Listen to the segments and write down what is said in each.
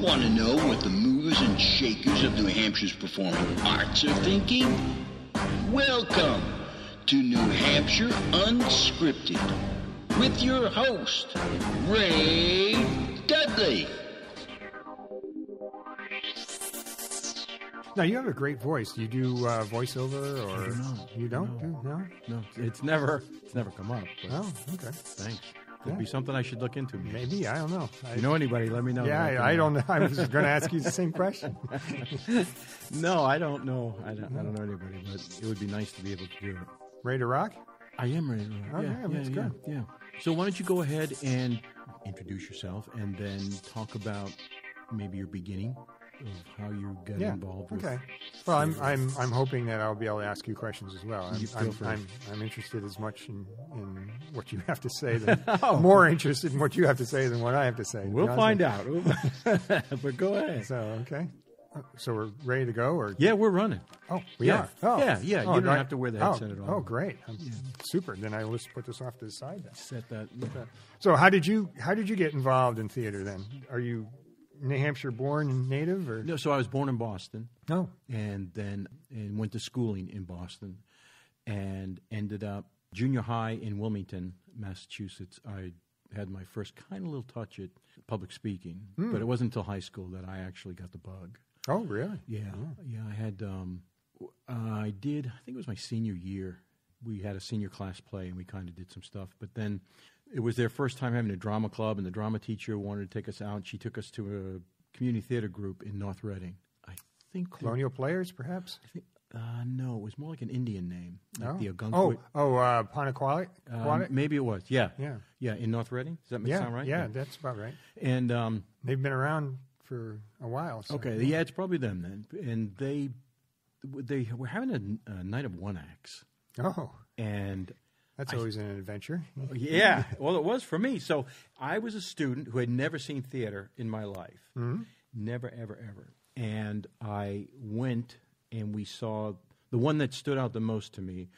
Want to know what the movers and shakers of New Hampshire's performing arts are thinking? Welcome to New Hampshire Unscripted with your host, Ray Dudley. Now, you have a great voice. Do you do voiceover, or I do not. You don't? No, it's never come up. But Oh, okay. thanks. Could be something I should look into. Maybe, I don't know. If you know anybody, let me know. Yeah, I don't know. I was going to ask you the same question. No, I don't know. I don't know anybody, but it would be nice to be able to do it. Ready to rock? I am ready to rock. Let's go. Yeah. So why don't you go ahead and introduce yourself, and then talk about maybe your beginning of how you got involved with. Okay. Well, I'm hoping that I'll be able to ask you questions as well. I'm interested as much in what you have to say than more interested in what you have to say than what I have to say. We'll find out. But go ahead. So okay. So we're ready to go, or yeah, we're running. Oh, we are. Oh, yeah. You don't have to wear the headset at all. Oh, great. Super. Then I will just put this off to the side. Then. Set that. So how did you get involved in theater then? Are you New Hampshire born and native, or no? So I was born in Boston. Oh, and then went to schooling in Boston, and ended up junior high in Wilmington, Massachusetts. I had my first kind of little touch at public speaking, but it wasn't until high school that I actually got the bug. Oh, really? Yeah. I had. I did. I think it was my senior year. We had a senior class play, and we kind of did some stuff. But then it was their first time having a drama club, and the drama teacher wanted to take us out. She took us to a community theater group in North Reading. I think Colonial Players, perhaps. I think no, it was more like an Indian name, like the Ogunquit. Panaqualit? Maybe it was. Yeah. In North Reading. Does that make sound right? Yeah, that's about right. And they've been around for a while. So. Okay, yeah, it's probably them then. And they were having a night of one acts. Oh, and that's always an adventure. Yeah, well, it was for me. So I was a student who had never seen theater in my life, never, ever, ever. And I went, and we saw the one that stood out the most to me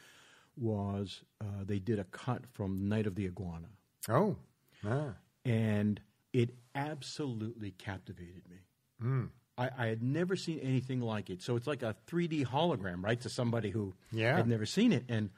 was they did a cut from Night of the Iguana. Oh, and it absolutely captivated me. I had never seen anything like it. So it's like a 3D hologram, right, to somebody who had never seen it. And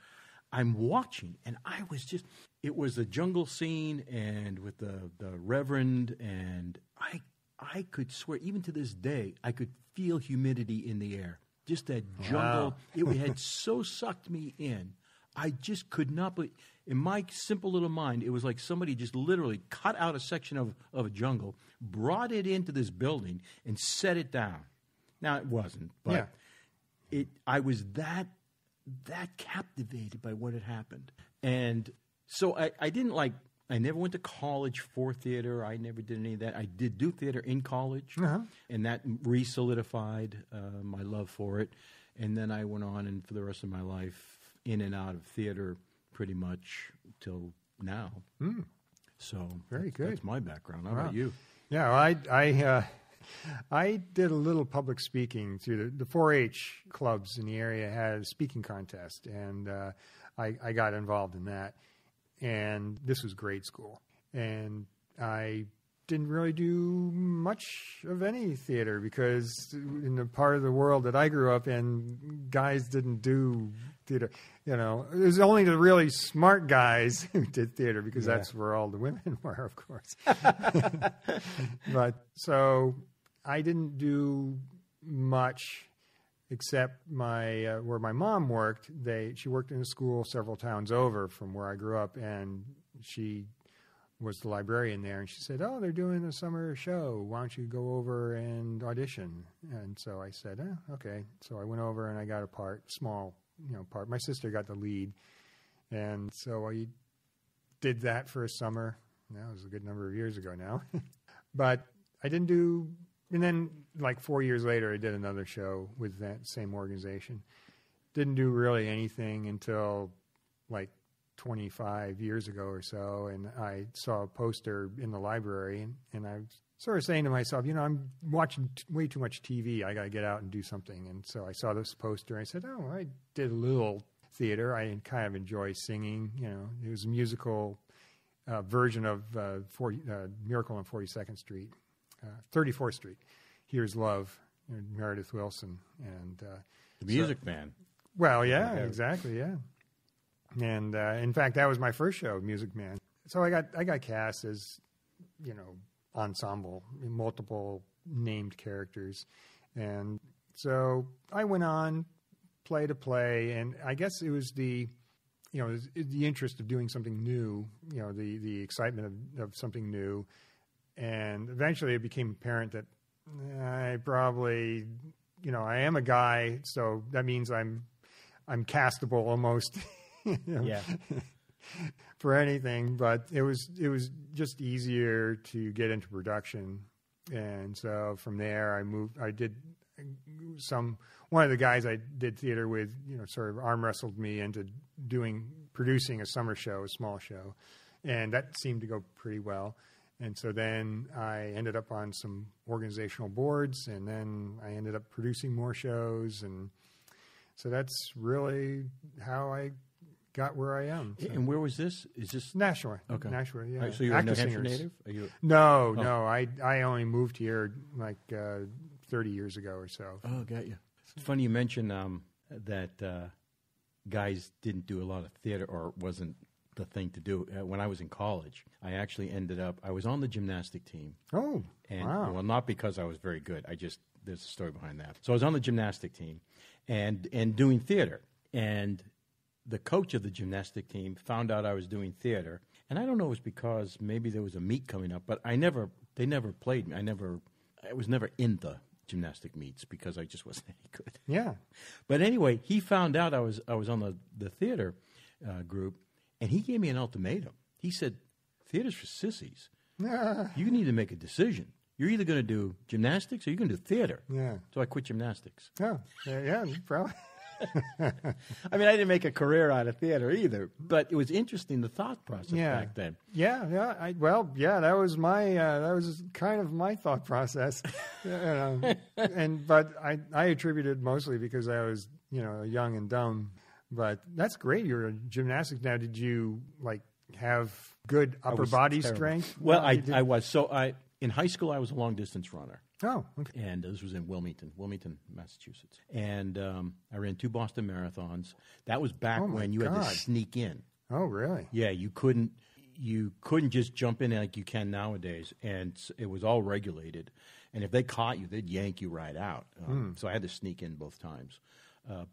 I'm watching, and I was just – it was the jungle scene and with the reverend, and I could swear, even to this day, I could feel humidity in the air. Just that jungle. Wow. It had so sucked me in. I just could not – in my simple little mind, it was like somebody just literally cut out a section of a jungle, brought it into this building, and set it down. Now, it wasn't, but I was that captivated by what had happened. And so I didn't I never went to college for theater. I never did any of that. I did do theater in college, and that re-solidified my love for it. And then I went on, and for the rest of my life, in and out of theater pretty much till now. So very good. That's my background. How about you? Yeah, well, I did a little public speaking through the 4-H clubs in the area had a speaking contest, and I got involved in that. And this was grade school, and I didn't really do much of any theater because in the part of the world that I grew up in, guys didn't do theater. You know, it was only the really smart guys who did theater because that's where all the women were, of course. But so I didn't do much except where my mom worked. She worked in a school several towns over from where I grew up, and she was the librarian there, and she said, "Oh, they're doing a summer show. Why don't you go over and audition?" And so I said, "Okay." So I went over and I got a part, small, part. My sister got the lead, and so I did that for a summer. That was a good number of years ago now, but I didn't do. And then, 4 years later, I did another show with that same organization. Didn't do really anything until 25 years ago or so, and I saw a poster in the library, and I was sort of saying to myself, I'm watching way too much TV. I got to get out and do something. And so I saw this poster, and I said, oh, I did a little theater. I kind of enjoy singing. It was a musical version of Miracle on 42nd Street. 34th Street. Here's Love, Meredith Willson. And the Music Man. Well, yeah, exactly, yeah. And in fact, that was my first show, Music Man. So I got cast as, ensemble, multiple named characters. And so I went on play to play, and I guess it was the interest of doing something new, the excitement of something new. And eventually it became apparent that I probably, I am a guy, so that means I'm castable almost. Yeah. For anything, but it was just easier to get into production. And so from there one of the guys I did theater with, sort of arm wrestled me into producing a summer show, a small show. And that seemed to go pretty well. And so then I ended up on some organizational boards, and then I ended up producing more shows. And so that's really how I got where I am. So. And where was this? Is this Nashua? Okay. Nashua, yeah. Right, so you're a New Hampshire native? No. I only moved here like 30 years ago or so. Oh, got you. It's funny you mentioned that guys didn't do a lot of theater, or wasn't the thing to do. When I was in college, I was on the gymnastic team. Oh, and, wow. Well, not because I was very good. There's a story behind that. So I was on the gymnastic team and doing theater. And the coach of the gymnastic team found out I was doing theater. And I don't know if it was because maybe there was a meet coming up, but they never played me. I was never in the gymnastic meets because I just wasn't any good. Yeah. But anyway, he found out I was on the theater group, and he gave me an ultimatum. He said, "Theater's for sissies. You need to make a decision. You're either going to do gymnastics or you're going to do theater." Yeah. So I quit gymnastics. Oh, yeah, probably. I mean, I didn't make a career out of theater either, but it was interesting, the thought process back then. Yeah. That was that was kind of my thought process. But I attributed mostly because I was, young and dumb. But that's great. You're a gymnastics now. Did you have good upper body strength? Well, I was. So in high school, I was a long distance runner. Oh, okay. And this was in Wilmington, Massachusetts. And I ran 2 Boston marathons. That was back when you had to sneak in. Oh, really? Yeah, you couldn't just jump in like you can nowadays, and it was all regulated. And if they caught you, they'd yank you right out. So I had to sneak in both times.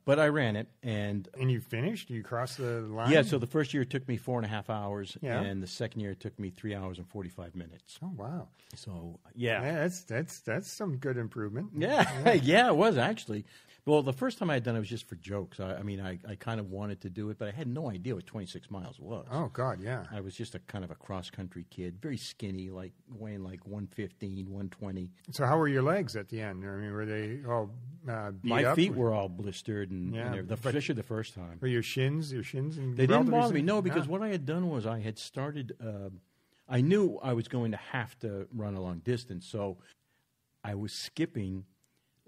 But I ran it, and you finished? You crossed the line? Yeah. So the first year it took me 4.5 hours, yeah. And the second year it took me 3 hours and 45 minutes. Oh, wow! So yeah, that's some good improvement. Yeah, yeah, it was actually. Well, the first time I had done it was just for jokes. I kind of wanted to do it, but I had no idea what 26 miles was. Oh, God, yeah. I was just a kind of a cross-country kid, very skinny, weighing 115, 120. So how were your legs at the end? I mean, were they all beat My up? feet were all blistered, especially the first time. Were your shins? They didn't bother me, no, because what I had done was I had started, I knew I was going to have to run a long distance, so I was skipping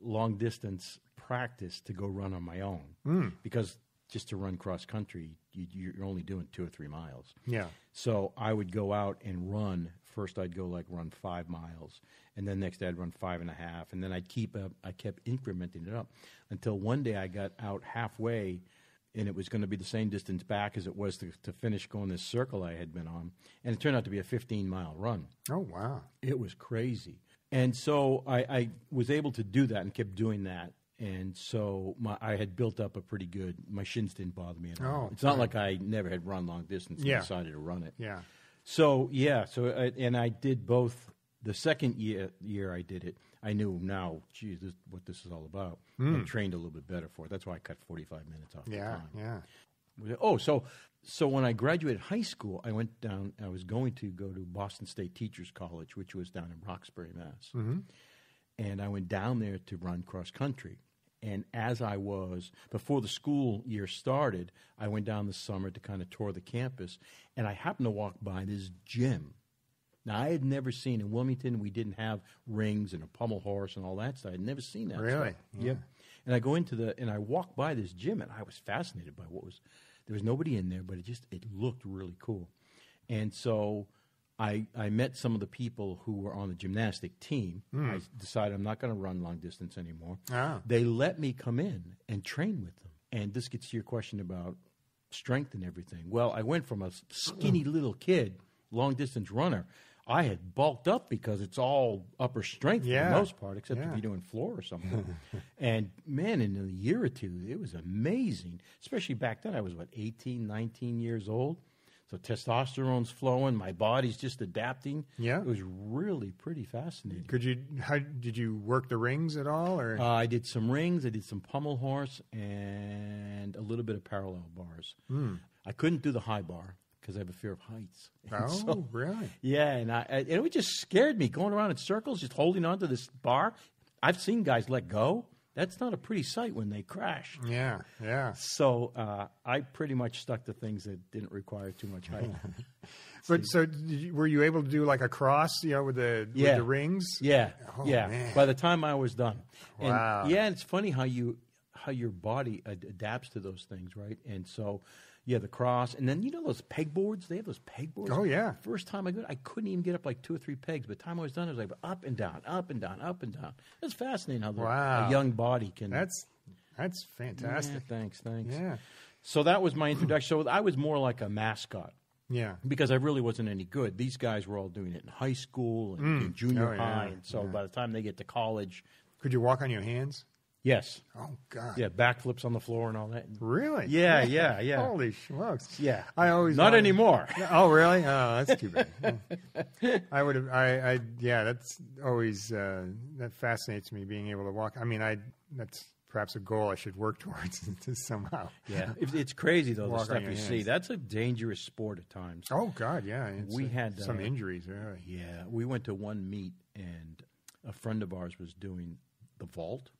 long distance practice to go run on my own because just to run cross country you're only doing 2 or 3 miles. Yeah. So I would go out and run. First I'd go run 5 miles, and then next day I'd run 5.5, and then I kept incrementing it up until one day I got out halfway, and it was going to be the same distance back as it was to finish going this circle I had been on, and it turned out to be a 15-mile run. Oh, wow. It was crazy. And so I was able to do that and kept doing that. And so I had built up my shins didn't bother me at all. Oh, it's not like I never had run long distance and decided to run it. Yeah. So, and I did both. The second year I did it, I knew now, geez, what this is all about. And trained a little bit better for it. That's why I cut 45 minutes off the time. Yeah. Oh, so when I graduated high school, I went down. I was going to go to Boston State Teachers College, which was down in Roxbury, Mass. Mm-hmm. And I went down there to run cross country. And before the school year started, I went down this summer to kind of tour the campus, and I happened to walk by this gym. Now, I had never seen in Wilmington, we didn't have rings and a pommel horse and all that stuff. I'd never seen that Really? stuff. Yeah. And I go and I walked by this gym, and I was fascinated by there was nobody in there, but it looked really cool. And so I met some of the people who were on the gymnastic team. I decided I'm not going to run long distance anymore. They let me come in and train with them. And this gets to your question about strength and everything. Well, I went from a skinny little kid, long distance runner. I had bulked up because it's all upper strength for the most part, except if you're doing floor or something. And, man, in a year or two, it was amazing. Especially back then, I was, 18, 19 years old. So testosterone's flowing. My body's just adapting. Yeah. It was really pretty fascinating. Did you work the rings at all? Or I did some rings. I did some pommel horse and a little bit of parallel bars. I couldn't do the high bar because I have a fear of heights. Oh, really? Yeah, and it just scared me going around in circles, just holding on to this bar. I've seen guys let go. That's not a pretty sight when they crash. Yeah, yeah. So I pretty much stuck to things that didn't require too much height. Were you able to do like a cross, with the rings? Yeah, yeah. Man. By the time I was done. Wow. And, it's funny how your body adapts to those things, right? And so, the cross. And then, those pegboards? They have those pegboards. Oh, yeah. First time I couldn't even get up like 2 or 3 pegs. By the time I was done, it was like up and down, up and down, up and down. It's fascinating how a young body can. That's fantastic. Yeah, thanks. Yeah. So that was my introduction. So I was more like a mascot. Yeah. Because I really wasn't any good. These guys were all doing it in high school and in junior high. And so by the time they get to college. Could you walk on your hands? Yes. Oh, God. Yeah, backflips on the floor and all that. Really? Yeah. Holy smokes. Yeah. I always Not anymore. Oh, really? Oh, that's too bad. That's always, that fascinates me, being able to walk. I mean, that's perhaps a goal I should work towards somehow. Yeah. It's crazy, though, the stuff you see. That's a dangerous sport at times. Oh, God, yeah. We had some injuries, really. Yeah. We went to one meet, and a friend of ours was doing the vault.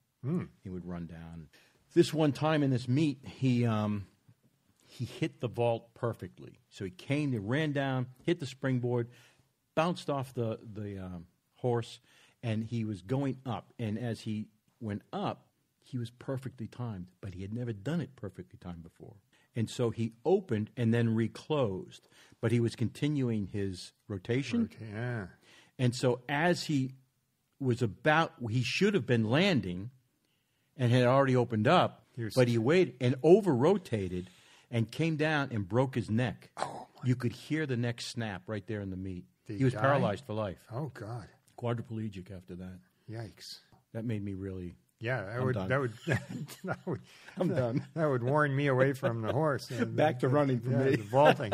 He would run down. This one time in this meet, he hit the vault perfectly. So he ran down, hit the springboard, bounced off the horse, and he was going up. And as he went up, he was perfectly timed, but he had never done it perfectly timed before. And so he opened and then reclosed, but he was continuing his rotation. Yeah. And so as he should have been landing and had already opened up, but he waited and over-rotated and came down and broke his neck. Oh, you could hear the neck snap right there in the meat. Did he was die? paralyzed for life. Oh, God. Quadriplegic after that. Yikes. That made me really... Yeah, I'm done. That would warn me away from the horse. Back to running for me. The vaulting.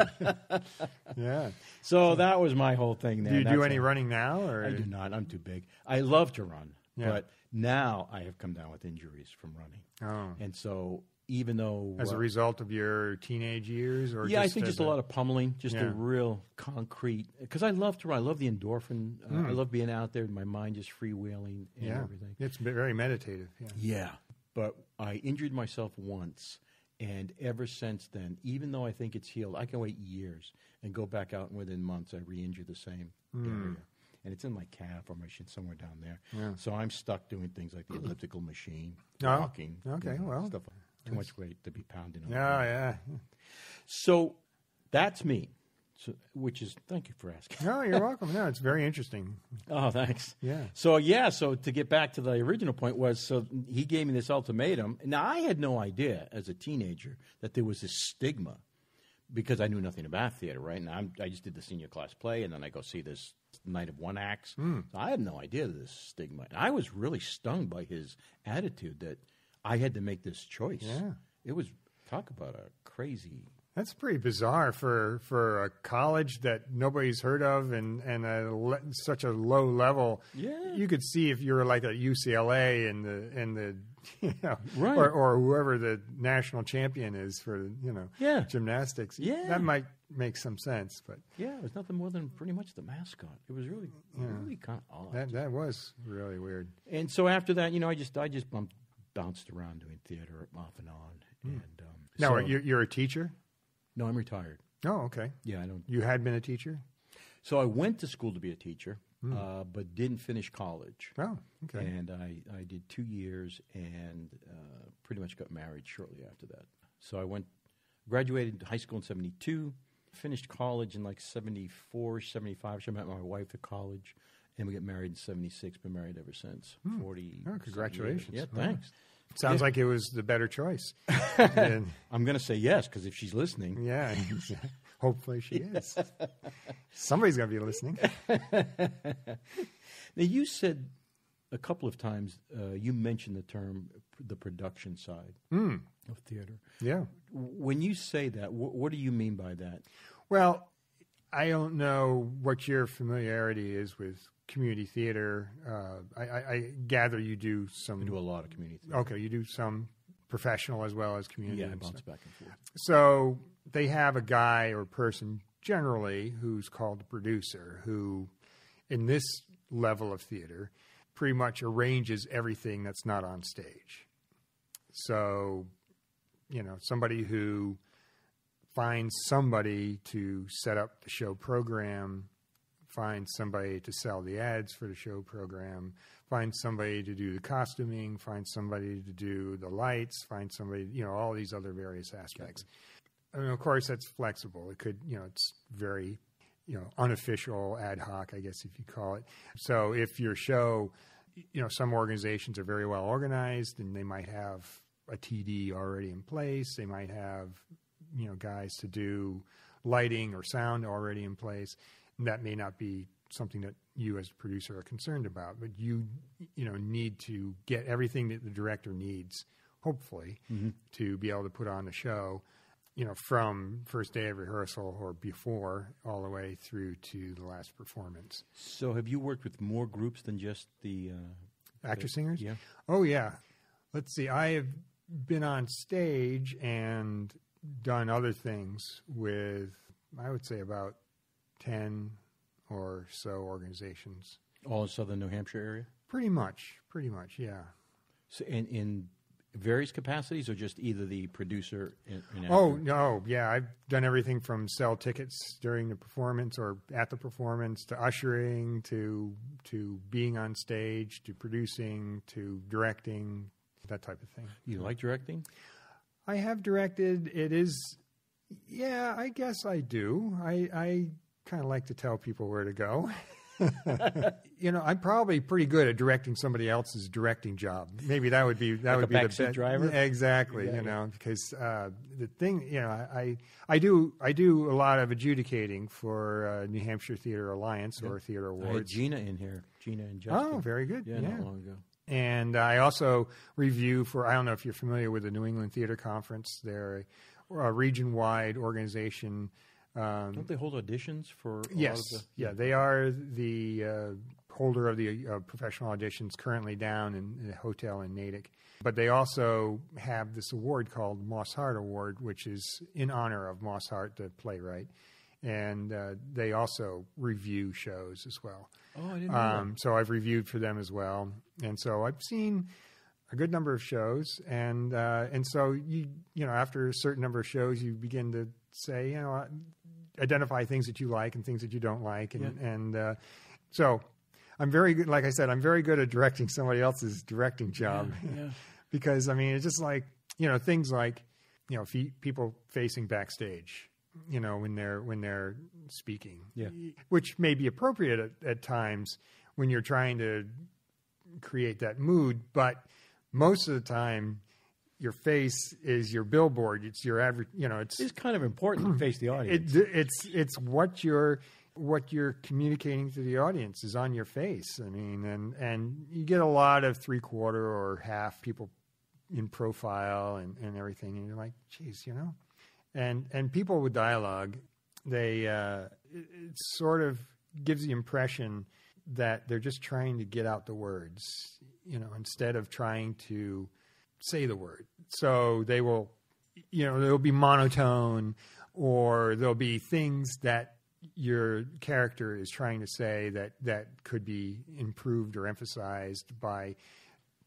Yeah. So that was my whole thing there. Do you do any running now? Or? I do not. I'm too big. I love to run, but now I have come down with injuries from running. Oh. And so even though... As a result of your teenage years? Or I think just a lot of pummeling, just a real concrete... Because I love to run. I love the endorphin. I love being out there, my mind just freewheeling and everything. It's very meditative. Yeah. But I injured myself once, and ever since then, even though I think it's healed, I can wait years and go back out, and within months I re-injure the same area. And it's in my calf or my shin, somewhere down there. Yeah. So I'm stuck doing things like the elliptical machine, walking. Okay, stuff like too much weight to be pounding on. Yeah. So that's me. So, thank you for asking. No, you're welcome. No, it's very interesting. Oh, thanks. Yeah. So to get back to the original point so he gave me this ultimatum. Now, I had no idea as a teenager that there was this stigma because I knew nothing about theater, right? And I just did the senior class play, and then I go see this night of one acts. So I had no idea of this stigma. And I was really stung by his attitude that I had to make this choice. Yeah. It was, talk about a crazy... That's pretty bizarre for a college that nobody's heard of and such a low level. Yeah. You could see if you were like at UCLA and the right. or whoever the national champion is for gymnastics. Yeah. That might make some sense, but it was nothing more than pretty much the mascot. It was really kind of odd. That was really weird. And so after that, I just bounced around doing theater off and on. And now you're a teacher? No, I'm retired. Oh, okay. Yeah, I don't. You had been a teacher? So I went to school to be a teacher, but didn't finish college. Oh, okay. And I did 2 years and pretty much got married shortly after that. So I graduated high school in 72, Finished college in like 74, 75. So I met my wife at college, and we got married in 76. Been married ever since. 40. Oh, congratulations. Years. Yeah, thanks. Sounds like it was the better choice. And, I'm going to say yes, because if she's listening. Yeah, hopefully she is. Somebody's going to be listening. Now, you said a couple of times, you mentioned the term, the production side of theater. Yeah. When you say that, what do you mean by that? Well, I don't know what your familiarity is with community theater. I gather you do some... I do a lot of community theater. Okay, you do some professional as well as community. Yeah, I bounce back and forth. So they have a guy or person generally who's called a producer who, in this level of theater, pretty much arranges everything that's not on stage. So, somebody who finds somebody to set up the show program, finds somebody to sell the ads for the show program, finds somebody to do the costuming, finds somebody to do the lights, finds somebody, all these other various aspects. And of course, that's flexible. It could, it's very, unofficial, ad hoc, I guess if you call it. So if your show, some organizations are very well organized and they might have a TD already in place. They might have, guys to do lighting or sound already in place. And that may not be something that you as a producer are concerned about, but you need to get everything that the director needs, hopefully, to be able to put on the show, from first day of rehearsal or before all the way through to the last performance. So have you worked with more groups than just the... Actor-singers? Yeah. Oh, yeah. Let's see. I have been on stage and done other things with, I would say, about 10 or so organizations. All in southern New Hampshire area? Pretty much, yeah. So in various capacities, or just either the producer and actor? Oh, no, yeah. I've done everything from sell tickets during the performance or at the performance to ushering to being on stage to producing to directing, that type of thing. You like directing? I have directed. It is, yeah, I guess I do. I kind of like to tell people where to go. I'm probably pretty good at directing somebody else's directing job. Maybe that would be like the backseat driver. Exactly. Yeah, because the thing, I do a lot of adjudicating for New Hampshire Theater Alliance or Theater Awards. I had Gina in here. Gina and Justin. Oh, very good. Yeah, not long ago. And I also review for, I don't know if you're familiar with the New England Theater Conference. They're a region-wide organization. Don't they hold auditions for a yes. lot of the... Yeah, they are the holder of the professional auditions currently down in a hotel in Natick. But they also have this award called Moss Hart Award, which is in honor of Moss Hart, the playwright. And they also review shows as well. Oh, I didn't know that. So I've reviewed for them as well. And so I've seen a good number of shows. And so, you after a certain number of shows, you begin to say, identify things that you like and things that you don't like. And so I'm very good. Like I said, I'm very good at directing somebody else's directing job. Yeah. Because, it's just like, things like, people facing backstage, when they're speaking, which may be appropriate at times when you're trying to create that mood. But most of the time, your face is your billboard. It's your average. It's kind of important to face the audience. It's what you're communicating to the audience is on your face. And you get a lot of 3/4 or half people in profile and everything, and you're like, geez, and people with dialogue, they it sort of gives the impression that they're just trying to get out the words, instead of trying to say the word. So they will, they'll be monotone, or there'll be things that your character is trying to say that could be improved or emphasized by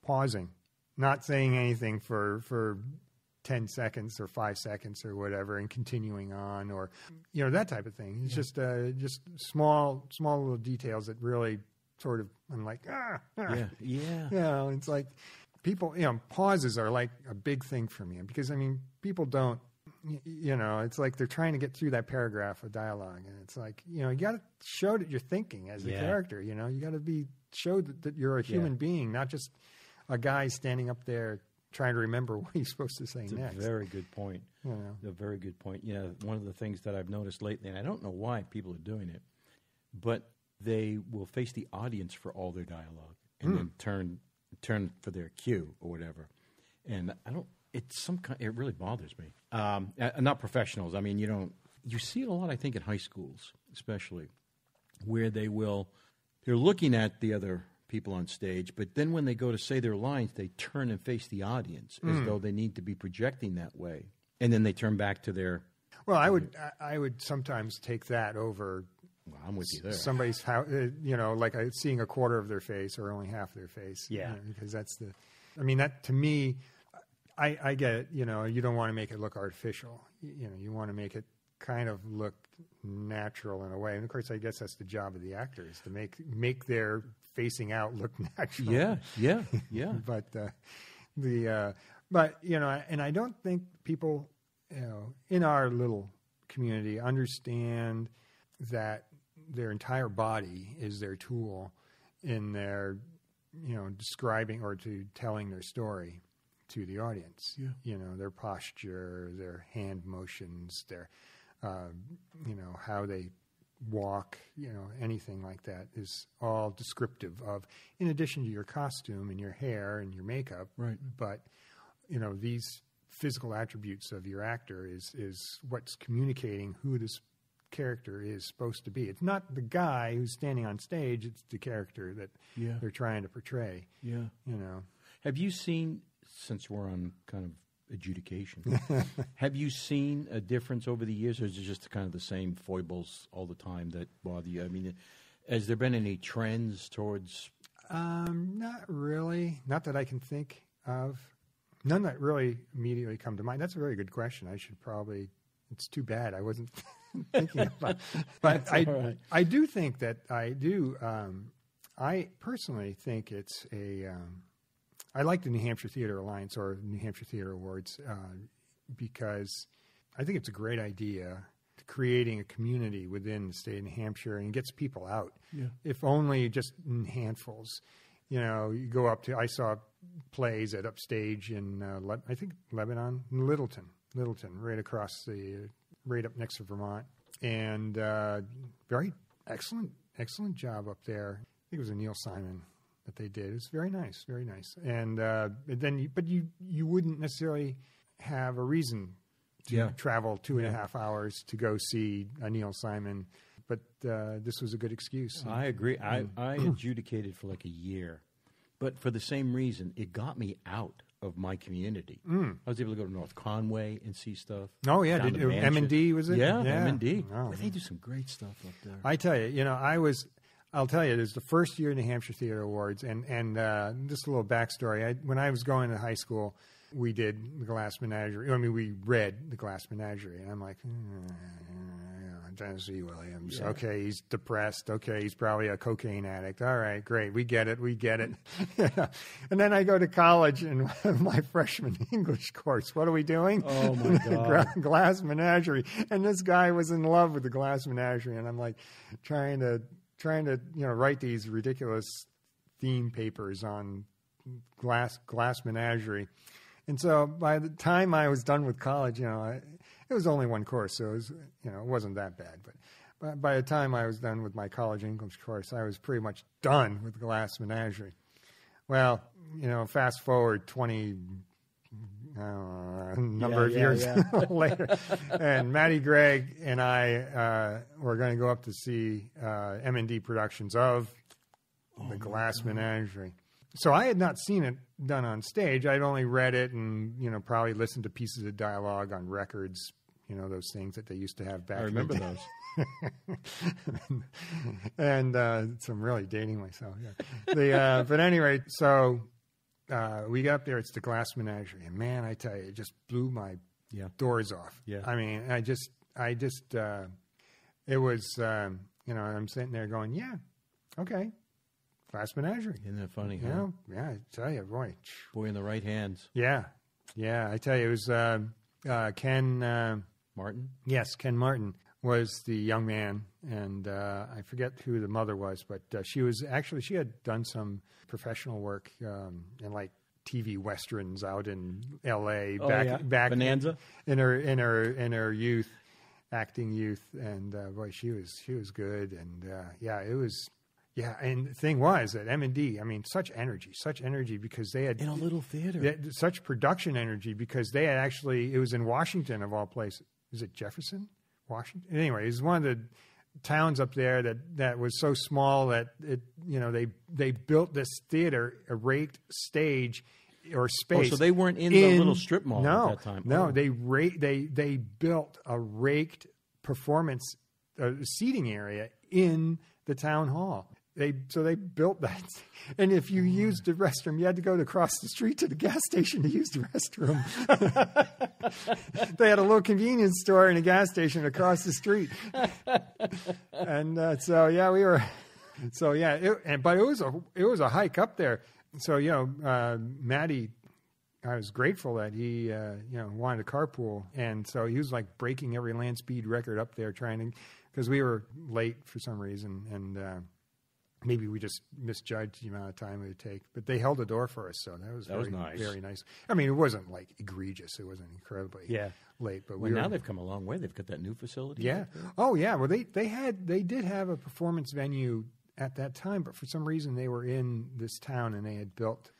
pausing, not saying anything for 10 seconds or 5 seconds or whatever, and continuing on, or that type of thing. It's just small little details that really sort of, I'm like, it's like people, pauses are like a big thing for me, because people don't, it's like they're trying to get through that paragraph of dialogue, and it's like, you got to show that you're thinking as a character. You got to show that you're a human being, not just a guy standing up there trying to remember what he's supposed to say next. It's a very good point. A very good point. One of the things that I've noticed lately, and I don't know why people are doing it, but they will face the audience for all their dialogue and then turn for their cue or whatever. And it really bothers me. Not professionals. I mean, you see it a lot, I think, in high schools, especially, where they're looking at the other people on stage, but then when they go to say their lines, they turn and face the audience as though they need to be projecting that way. And then they turn back to their... Well, I would sometimes take that over... Well, I'm with you there. Somebody's, like seeing a quarter of their face or only half their face. Yeah. Because that's that to me, I get it. You don't want to make it look artificial. You want to make it kind of look natural in a way. And of course, I guess that's the job of the actors, to make their facing out look natural. Yeah. But and I don't think people, in our little community understand that their entire body is their tool in their, describing or to telling their story to the audience. Yeah. Their posture, their hand motions, their, how they walk, anything like that is all descriptive of, in addition to your costume and your hair and your makeup. Right. But, these physical attributes of your actor is what's communicating who this character is supposed to be. It's not the guy who's standing on stage, it's the character that they're trying to portray. Yeah. Have you seen, since we're on kind of adjudication, have you seen a difference over the years, or is it just kind of the same foibles all the time that bother you? I mean, has there been any trends towards... Not really. Not that I can think of. None that really immediately come to mind. That's a very good question. I should probably... It's too bad I wasn't thinking about it. But I do think that I do. I personally think it's I like the New Hampshire Theater Alliance or New Hampshire Theater Awards because I think it's a great idea, creating a community within the state of New Hampshire, and gets people out. Yeah. If only just in handfuls. You go up to... I saw plays at Upstage in, I think, Lebanon, Littleton, right up next to Vermont. And very excellent job up there. I think it was a Neil Simon that they did. It was very nice, very nice. And but you wouldn't necessarily have a reason to travel 2.5 hours to go see a Neil Simon. But this was a good excuse. I agree. I adjudicated for like a year. But for the same reason, it got me out of my community. I was able to go to North Conway and see stuff. Oh, yeah. Did M&D, was it? Yeah. M&D. Oh. They do some great stuff up there. I tell you, I'll tell you, it was the first year in the Hampshire Theater Awards, and just a little backstory. When I was going to high school, we did the Glass Menagerie. I mean, we read the Glass Menagerie, and I'm like, Tennessee Williams. Yeah. Okay, he's depressed. Okay, he's probably a cocaine addict. All right, great. We get it. And then I go to college in my freshman English course. What are we doing? Oh, my God. Glass Menagerie. And this guy was in love with the Glass Menagerie, and I'm like trying to write these ridiculous theme papers on Glass Menagerie. And so by the time I was done with college, it was only one course, so it wasn't that bad. But by the time I was done with my college English course, I was pretty much done with Glass Menagerie. Well, fast forward 20 number of years later, and Matty Gregg and I were going to go up to see M&D productions of the Glass Menagerie. So I had not seen it done on stage. I'd only read it and, probably listened to pieces of dialogue on records, those things that they used to have back. I remember those. And so I'm really dating myself. Yeah. But anyway, so we got up there. It's the Glass Menagerie. And, man, I tell you, it just blew my doors off. Yeah. I mean, it was, I'm sitting there going, yeah, okay. Glass Menagerie. Isn't that funny? Huh? Yeah, I tell you, boy, in the right hands. Yeah. I tell you, it was. Ken Martin? Yes, Ken Martin was the young man, and I forget who the mother was, but she had done some professional work in like TV westerns out in L.A. back Bonanza in her youth, acting youth, and boy, she was good, and it was. Yeah, and the thing was that M&D, I mean, such energy because they had... In a little theater. They had such production energy because they had actually... It was in Washington, of all places. Is it Jefferson? Washington? Anyway, it was one of the towns up there that was so small that, they built this theater, a raked stage or space. Oh, so they weren't in the little strip mall at that time? No, they built a raked performance seating area in the town hall. They built that, and if you used the restroom, you had to go across the street to the gas station to use the restroom. They had a little convenience store and a gas station across the street, and but it was a hike up there. So Matty, I was grateful that he wanted to carpool, and so he was like breaking every land speed record up there because we were late for some reason, and maybe we just misjudged the amount of time it would take. But they held the door for us, so that was nice. Very nice. I mean, it wasn't like egregious. It wasn't incredibly late. But now they've come a long way. They've got that new facility. Yeah. Oh, yeah. Well, they did have a performance venue at that time, but for some reason they were in this town and they had built.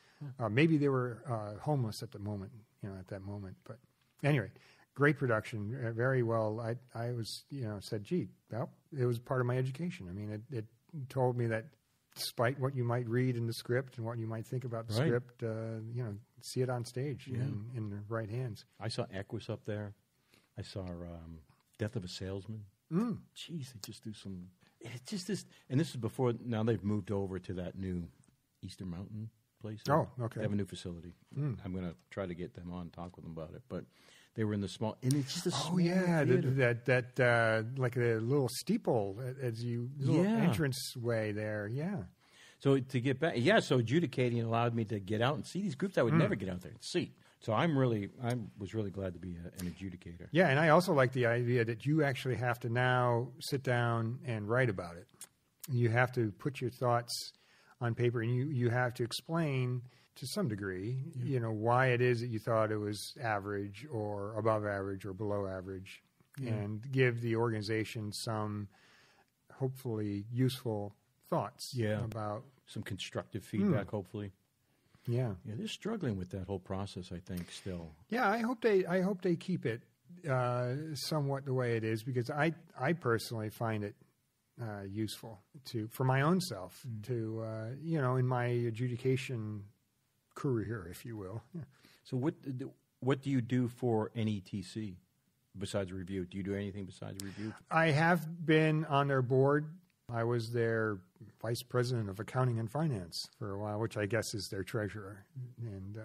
Maybe they were homeless at the moment. At that moment. But anyway. Great production, very well. I was, said, gee, well, it was part of my education. I mean, it told me that despite what you might read in the script and what you might think about the script, see it on stage in the right hands. I saw Equus up there. I saw Death of a Salesman. Jeez, they just do some... It's just this... And this is before... Now they've moved over to that new Eastern Mountain place. Oh, okay. They have a new facility. I'm going to try to get them on and talk with them about it, but... They were in the small, and it's just a small theater. that like a little steeple entrance way there, yeah. So to get back, so adjudicating allowed me to get out and see these groups I would never get out there and see. So I was really glad to be an adjudicator. Yeah, and I also like the idea that you actually have to now sit down and write about it. You have to put your thoughts on paper, and you have to explain to some degree, why it is that you thought it was average or above average or below average, and give the organization some hopefully useful thoughts about some constructive feedback, hopefully. Yeah. They're struggling with that whole process, I think, still. Yeah, I hope they keep it somewhat the way it is, because I personally find it useful for my own self to in my adjudication career, if you will. Yeah. So what do you do for NETC besides review? Do you do anything besides review? I have been on their board. I was their vice president of accounting and finance for a while, which I guess is their treasurer, and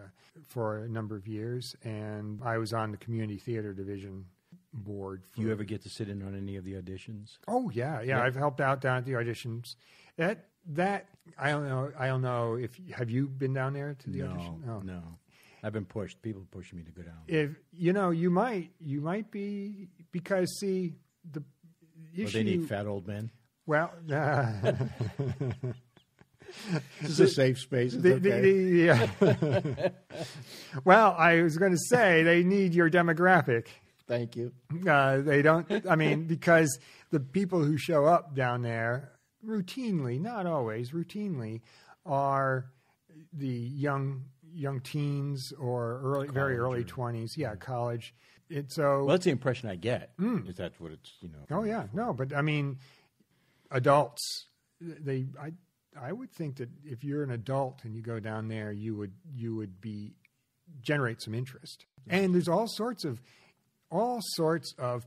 for a number of years. And I was on the community theater division board. Do you ever get to sit in on any of the auditions? Oh yeah. I've helped out down at the auditions. That I don't know if have you been down there to the audition? No. I've been pushed. People pushing me to go down. If you might be, because see the issue. They need fat old men. Well, this is a safe space. Yeah. Well, I was going to say they need your demographic. Thank you. They don't. I mean, because the people who show up down there routinely, not always, routinely, are the young teens or very early 20s. Yeah, college. Well, that's the impression I get. Is that what it's Oh yeah, no, but I mean, adults. I would think that if you're an adult and you go down there, you would generate some interest. And there's all sorts of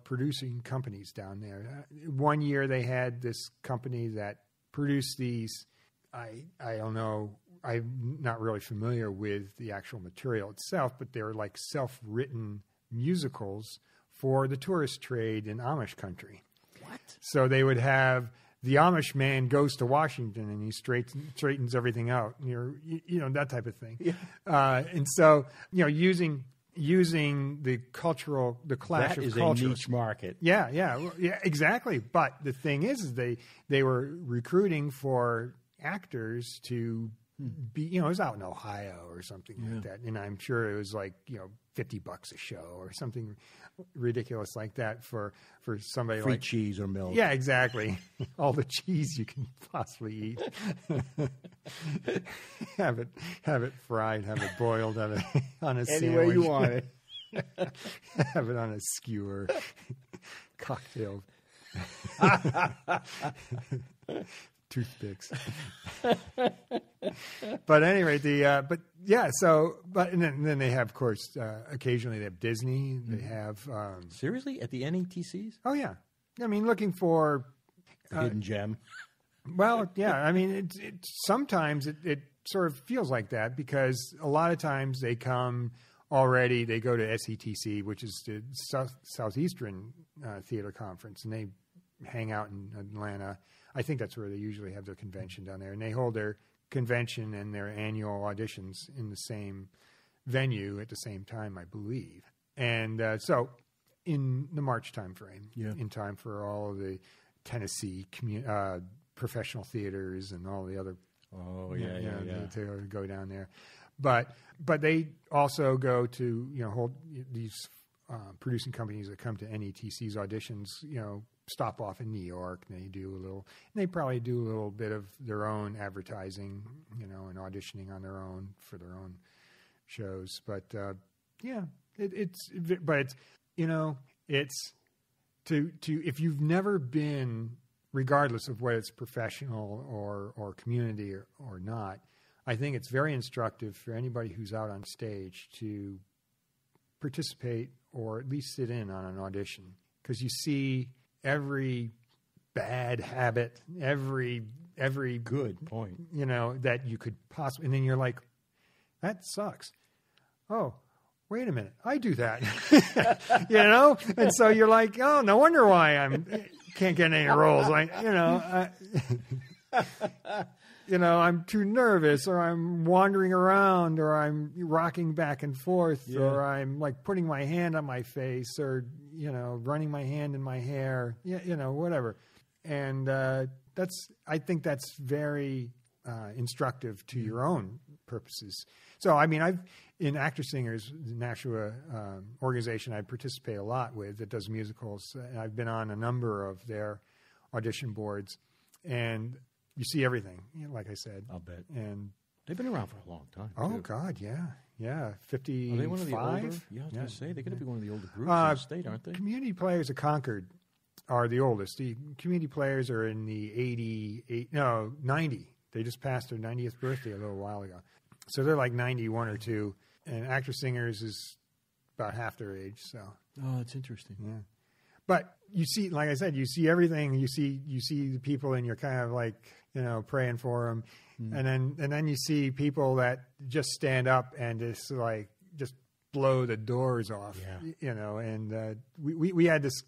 producing companies down there. One year they had this company that produced these. I don't know. I'm not really familiar with the actual material itself, but they're like self-written musicals for the tourist trade in Amish country. What? So they would have the Amish man goes to Washington and he straightens everything out, that type of thing. Yeah. And so, using using the clash that of is cultures. a niche market. Yeah, exactly. But the thing is they were recruiting for actors to be, it was out in Ohio or something like that, and I'm sure it was like $50 a show or something ridiculous like that for somebody Free like cheese or milk. Yeah, exactly. All the cheese you can possibly eat. have it fried, have it boiled, have it on a Any sandwich. way you want it. Have it on a skewer. Cocktail. Toothpicks. But anyway, and then they have, of course, occasionally they have Disney. They have Seriously? At the NETCs? Oh yeah, I mean, looking for a hidden gem. Well, yeah, I mean, sometimes it sort of feels like that because a lot of times they come already. They go to SETC, which is the Southeastern Theater Conference, and they hang out in Atlanta. I think that's where they usually have their convention down there, and they hold their convention and their annual auditions in the same venue at the same time, I believe. And so in the March timeframe, in time for all of the Tennessee professional theaters and all the other to go down there. But they also go to hold these producing companies that come to NETC's auditions, stop off in New York, and they probably do a little bit of their own advertising, and auditioning on their own for their own shows. But it's if you've never been, regardless of whether it's professional or community or not, I think it's very instructive for anybody who's out on stage to participate or at least sit in on an audition, because you see every bad habit, every good point, that you could possibly, and then you're like, that sucks. Oh, wait a minute, I do that, and so you're like, oh, no wonder why can't get any roles. I'm too nervous, or I'm wandering around, or I'm rocking back and forth, or I'm like putting my hand on my face, or running my hand in my hair, whatever. And I think that's very instructive to your own purposes. So, I mean, in Actor Singers, the national organization I participate a lot with that does musicals, and I've been on a number of their audition boards, and you see everything, like I said. I'll bet. And they've been around for a long time. Oh, too. God, yeah. 55? Are they one of the older? Yeah, I was going to say, they're going to be one of the older groups in the state, aren't they? Community Players of Concord are the oldest. The Community Players are in the 90. They just passed their 90th birthday a little while ago. So they're like 91 or 2. And Actor Singers is about half their age. So. Oh, that's interesting. Yeah. But you see, like I said, you see everything. You see the people, and you're kind of like, praying for them. And then you see people that just stand up and just blow the doors off. Yeah. And we had this.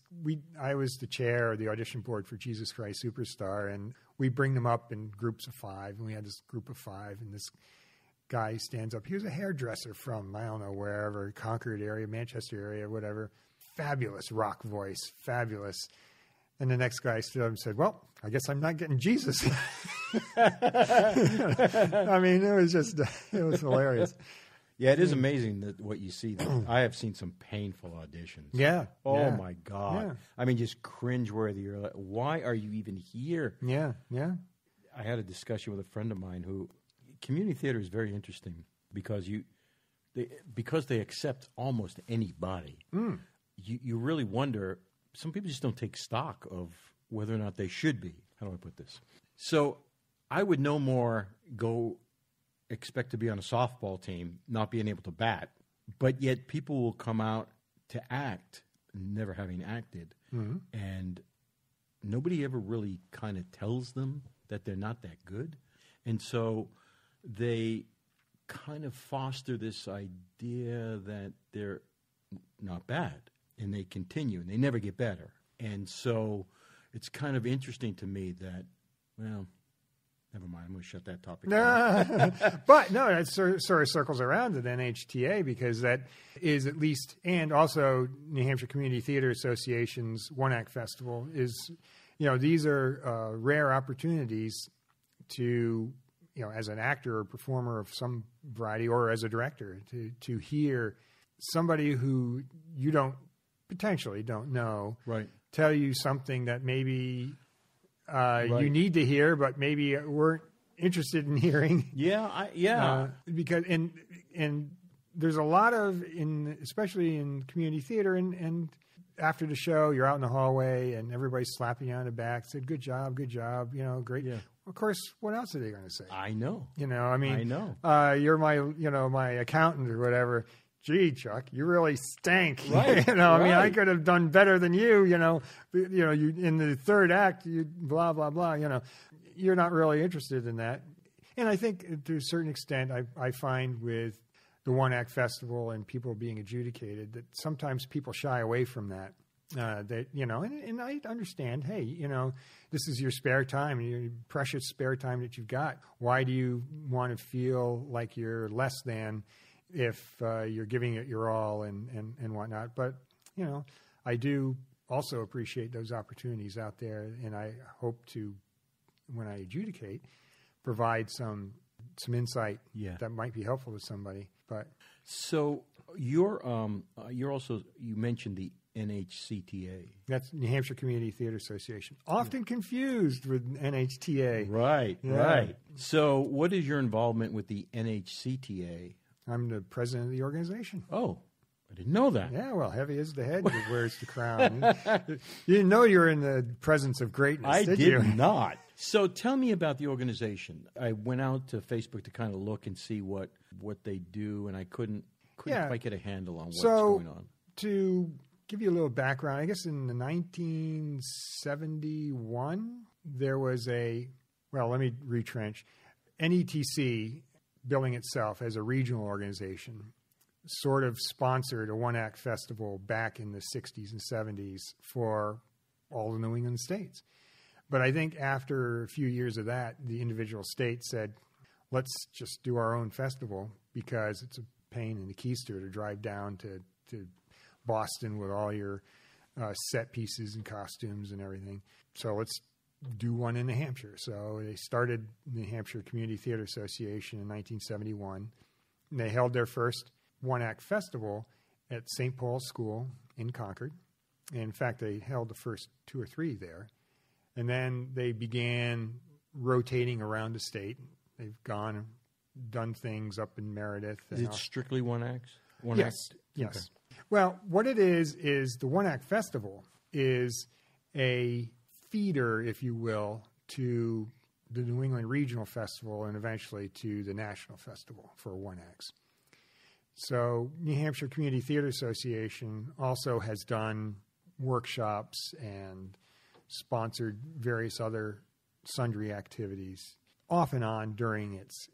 I was the chair of the audition board for Jesus Christ Superstar, and we bring them up in groups of 5. And we had this group of 5, and this guy stands up. He was a hairdresser from, I don't know, wherever, Concord area, Manchester area, whatever. Fabulous rock voice, fabulous. And the next guy stood up and said, well, I guess I'm not getting Jesus. I mean, it was hilarious. Yeah, it is amazing that what you see. I have seen some painful auditions. Yeah. Oh, my God. Yeah. I mean, just cringeworthy. You're like, why are you even here? Yeah. I had a discussion with a friend of mine who, community theater is very interesting because they accept almost anybody. You really wonder, some people just don't take stock of whether or not they should be. How do I put this? So I would no more expect to be on a softball team, not being able to bat, but yet people will come out to act, never having acted, and nobody ever really kind of tells them that they're not that good. And so they kind of foster this idea that they're not bad, and they continue, and they never get better. And so it's kind of interesting to me that, well, Never mind. I'm going to shut that topic down. But no, it sort of circles around to the NHTA because that is at least, and also New Hampshire Community Theater Association's One Act Festival is, these are rare opportunities to, as an actor or performer of some variety or as a director to hear somebody who you potentially don't know tell you something that maybe you need to hear, but maybe weren't interested in hearing. Because and there's a lot of especially in community theater and after the show you're out in the hallway and everybody's slapping you on the back, said good job, great. Yeah. Of course, what else are they going to say? I know. I know. You're my my accountant or whatever. Gee, Chuck, you really stank. Right. I mean, I could have done better than you. You in the third act, you blah blah blah. You're not really interested in that. And I think to a certain extent, I find with the One Act Festival and people being adjudicated that sometimes people shy away from that. And I understand. Hey, this is your spare time, your precious spare time that you've got. Why do you want to feel like you're less than if you're giving it your all and whatnot? But, I do also appreciate those opportunities out there, and I hope to, when I adjudicate, provide some insight that might be helpful to somebody. But so you're also, you mentioned the NHCTA. That's New Hampshire Community Theater Association. Often confused with NHTA. Right. So what is your involvement with the NHCTA? I'm the president of the organization. Oh, I didn't know that. Yeah, well, heavy is the head that wears the crown. You didn't know you were in the presence of greatness, did you? I did not. So tell me about the organization. I went out to Facebook to kind of look and see what they do, and I couldn't quite get a handle on what's going on. To give you a little background, I guess in 1971, there was let me retrench. NETC, billing itself as a regional organization, sort of sponsored a One Act Festival back in the 60s and 70s for all the New England states. But I think after a few years of that, the individual states said, let's just do our own festival because it's a pain in the keister to drive down to Boston with all your set pieces and costumes and everything. So let's do one in New Hampshire. So they started the New Hampshire Community Theater Association in 1971. And they held their first One Act Festival at St. Paul's School in Concord. And in fact, they held the first 2 or 3 there. And then they began rotating around the state. They've gone and done things up in Meredith. Is it strictly One Act? Yes. Okay. Well, what it is the One Act Festival is a feeder, if you will, to the New England Regional Festival and eventually to the National Festival for One Acts. So New Hampshire Community Theater Association also has done workshops and sponsored various other sundry activities off and on during its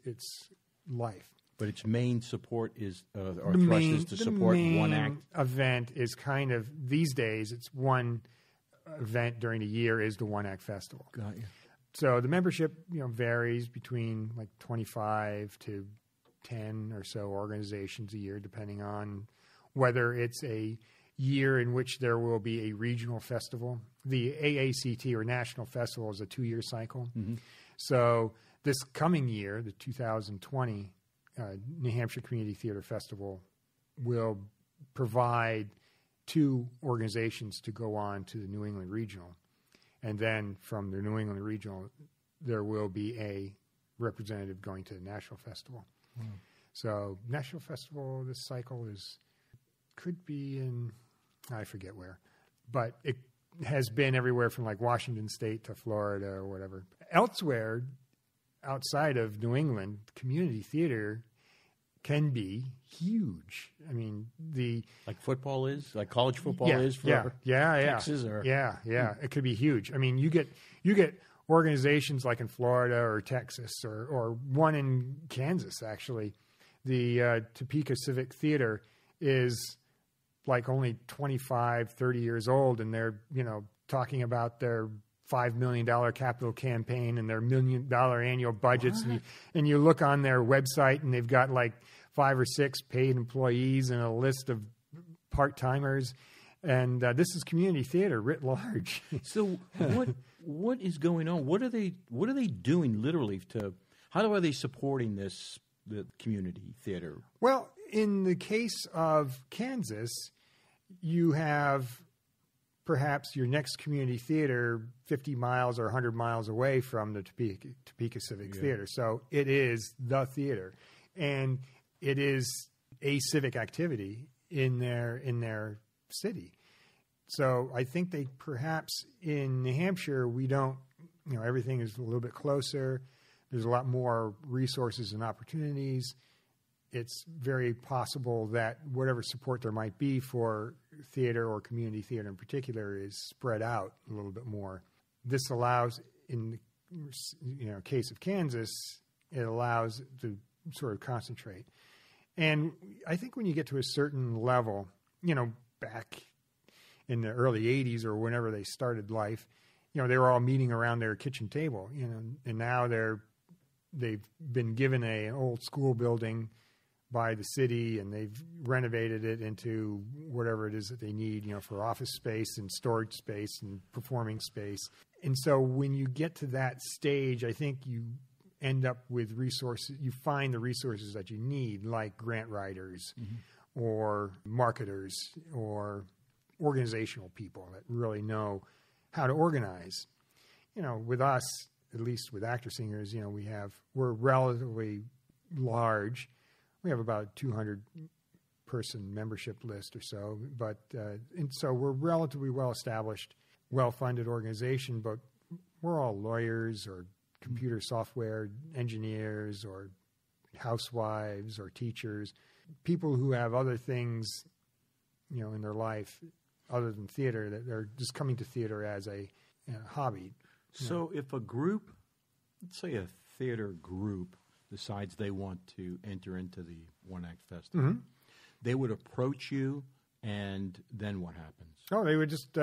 life. But its main support is, or thrust is to support One Act. Event is kind of, these days, it's one event during the year is the One Act Festival. Got you. So the membership, varies between like 25 to 10 or so organizations a year, depending on whether it's a year in which there will be a regional festival. The AACT or National Festival is a 2-year cycle. Mm-hmm. So this coming year, the 2020 New Hampshire Community Theater Festival will provide 2 organizations to go on to the New England Regional. And then from the New England Regional, there will be a representative going to the National Festival. Mm. So National Festival, this cycle could be in, I forget where, but it has been everywhere from like Washington State to Florida or whatever. Elsewhere, outside of New England, community theater can be huge. I mean, like football is, like college football is for Texas, or it could be huge. I mean, you get organizations like in Florida or Texas or one in Kansas actually. The Topeka Civic Theater is like only 25, 30 years old, and they're talking about their $5 million capital campaign and their $1 million annual budgets. And you look on their website and they've got like 5 or 6 paid employees and a list of part-timers. And this is community theater writ large. So what is going on? What are they doing literally how are they supporting the community theater? Well, in the case of Kansas, you have perhaps your next community theater 50 miles or 100 miles away from the Topeka Civic Theater. So it is the theater. And it is a civic activity in their city. So I think they perhaps in New Hampshire, we don't, everything is a little bit closer. There's a lot more resources and opportunities. It's very possible that whatever support there might be for theater or community theater in particular is spread out a little bit more. This allows, in the case of Kansas, it allows it to sort of concentrate. And I think when you get to a certain level, back in the early 80s or whenever they started life, they were all meeting around their kitchen table, and now they've been given an old school building by the city, and they've renovated it into whatever it is that they need, for office space and storage space and performing space. And so when you get to that stage, I think you end up with resources. You find the resources that you need, like grant writers or marketers or organizational people that really know how to organize. With us, at least with Actor Singers, we're relatively large. We have about a 200-person membership list or so, but and so we're relatively well-established, well-funded organization, but we're all lawyers or computer software engineers or housewives or teachers, people who have other things, in their life other than theater, that they're just coming to theater as a hobby. So if a group, let's say a theater group, decides they want to enter into the One Act Festival, they would approach you, and then what happens? Oh, they would just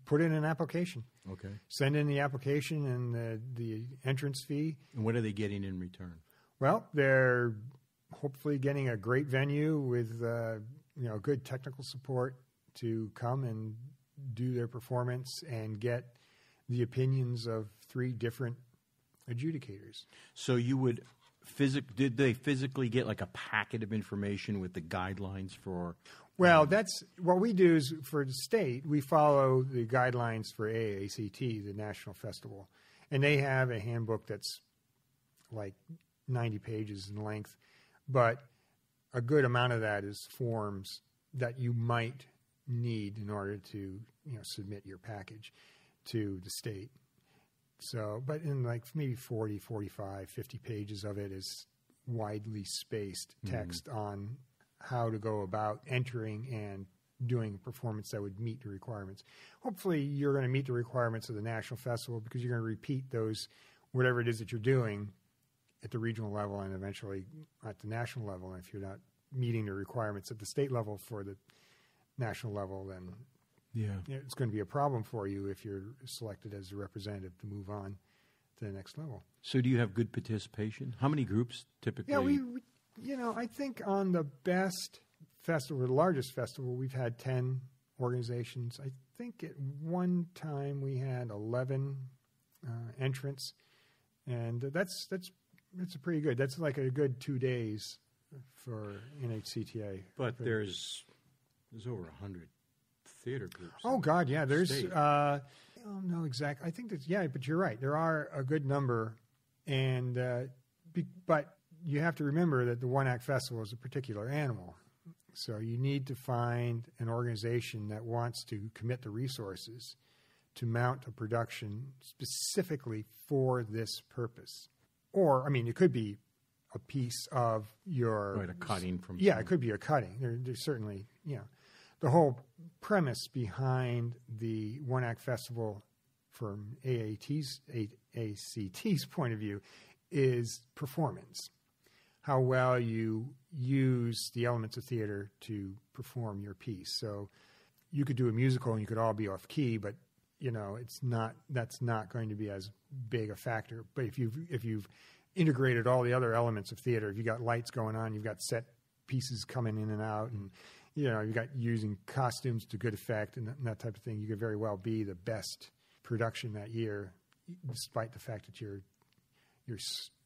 put in an application. Okay. Send in the application and the entrance fee. And what are they getting in return? Well, they're hopefully getting a great venue with good technical support to come and do their performance and get the opinions of 3 different adjudicators. So you would did they physically get like a packet of information with the guidelines for? Well, that's what we do is for the state, we follow the guidelines for AACT, the National Festival. And they have a handbook that's like 90 pages in length, but a good amount of that is forms that you might need in order to, submit your package to the state. So, but in like maybe 40, 45, 50 pages of it is widely spaced text on how to go about entering and doing a performance that would meet the requirements. Hopefully you're going to meet the requirements of the National Festival because you're going to repeat those, whatever it is that you're doing at the regional level and eventually at the national level. And if you're not meeting the requirements at the state level for the national level, then it's going to be a problem for you if you're selected as a representative to move on to the next level. So do you have good participation? How many groups typically? Yeah, we I think on the best festival, or the largest festival, we've had 10 organizations. I think at one time we had 11 entrants, and that's pretty good. That's like a good 2 days for NHCTA. But there's over 100 theater groups. Oh God, yeah. There's I don't know exactly. I think that's but you're right. There are a good number, and but you have to remember that the One Act Festival is a particular animal. So you need to find an organization that wants to commit the resources to mount a production specifically for this purpose. Or, I mean, it could be a piece of your... Right, a cutting from... Yeah, it could be a cutting. There's certainly, the whole premise behind the One Act Festival from AACT's point of view is performance. How well you use the elements of theater to perform your piece. So you could do a musical and you could all be off key, but that's not going to be as big a factor. But if you've integrated all the other elements of theater, if you got lights going on, you've got set pieces coming in and out, and you've got using costumes to good effect and that type of thing, you could very well be the best production that year, despite the fact that your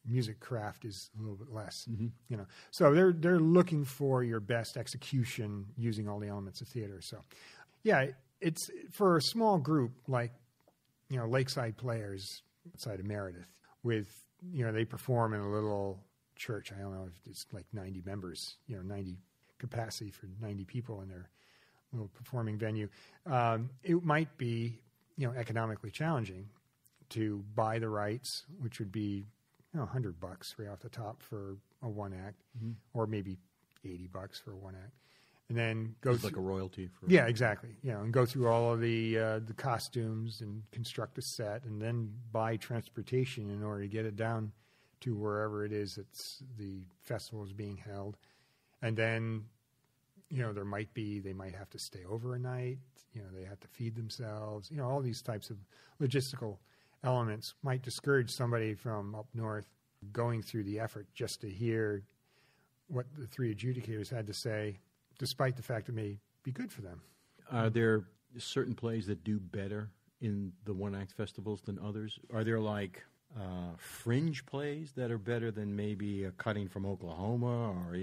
music craft is a little bit less. Mm-hmm. So they're looking for your best execution using all the elements of theater. So, yeah, it's for a small group like Lakeside Players outside of Meredith. With they perform in a little church. I don't know if it's like 90 members. 90 capacity for 90 people in their little performing venue. It might be economically challenging to buy the rights, which would be $100 right off the top for a one act, mm-hmm. or maybe $80 for a one act, and then go like a royalty for exactly, and go through all of the costumes and construct a set, and then buy transportation in order to get it down to wherever it is that the festival is being held, and then they might have to stay overnight, they have to feed themselves, all these types of logistical elements might discourage somebody from up north going through the effort just to hear what the three adjudicators had to say, despite the fact it may be good for them. Are there certain plays that do better in the one-act festivals than others? Are there like fringe plays that are better than maybe a Cutting from Oklahoma, or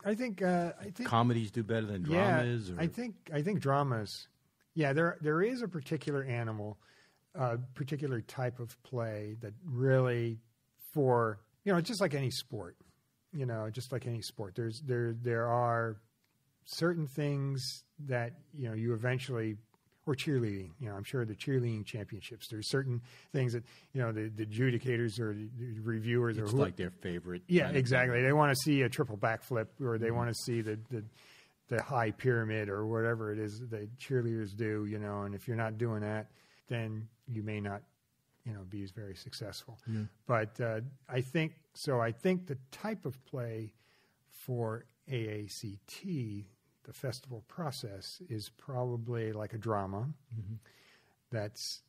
I think comedies do better than dramas? Yeah, I think dramas. Yeah, there is a particular animal, particular type of play that really, for it's just like any sport. Just like any sport, there are certain things that you eventually, or cheerleading. I'm sure the cheerleading championships. There's certain things that the adjudicators or the reviewers it's like their favorite. Yeah, exactly. They want to see a triple backflip, or they want to see the high pyramid, or whatever it is the cheerleaders do. And if you're not doing that, then you may not be as very successful. Yeah. But I think the type of play for AACT, the festival process, is probably like a drama. Mm-hmm. That's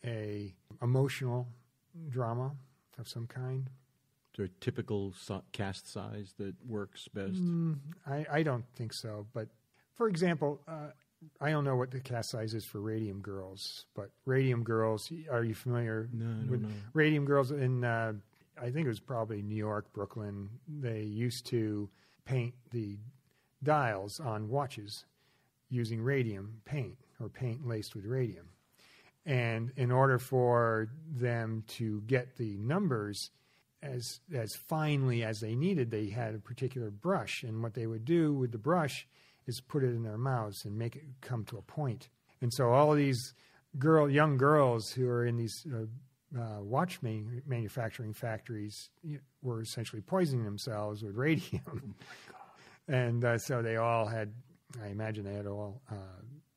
a emotional drama of some kind. So a typical cast size that works best? I don't think so. But, for example, I don't know what the cast size is for Radium Girls, but Radium Girls, are you familiar with Radium Girls? In, I think it was probably New York, Brooklyn. They used to paint the dials on watches using radium paint, or paint laced with radium. And in order for them to get the numbers as finely as they needed, they had a particular brush. And what they would do with the brush is put it in their mouths and make it come to a point. And so all of these young girls who are in these watch manufacturing factories were essentially poisoning themselves with radium. Oh my God. And so they all had, I imagine they had all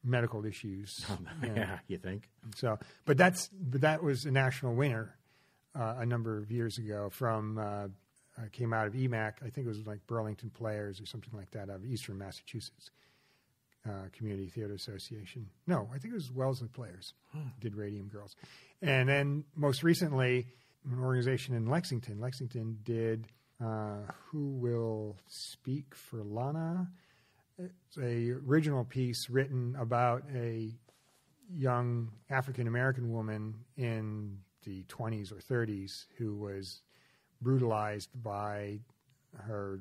medical issues. Yeah, you think? So, but that was a national winner a number of years ago from came out of EMAC. I think it was like Burlington Players or something like that, out of Eastern Massachusetts Community Theater Association. No, I think it was Wellesley Players did Radium Girls. And then most recently, an organization in Lexington. Lexington did Who Will Speak for Lana? It's a original piece written about a young African-American woman in the 20s or 30s who was brutalized by her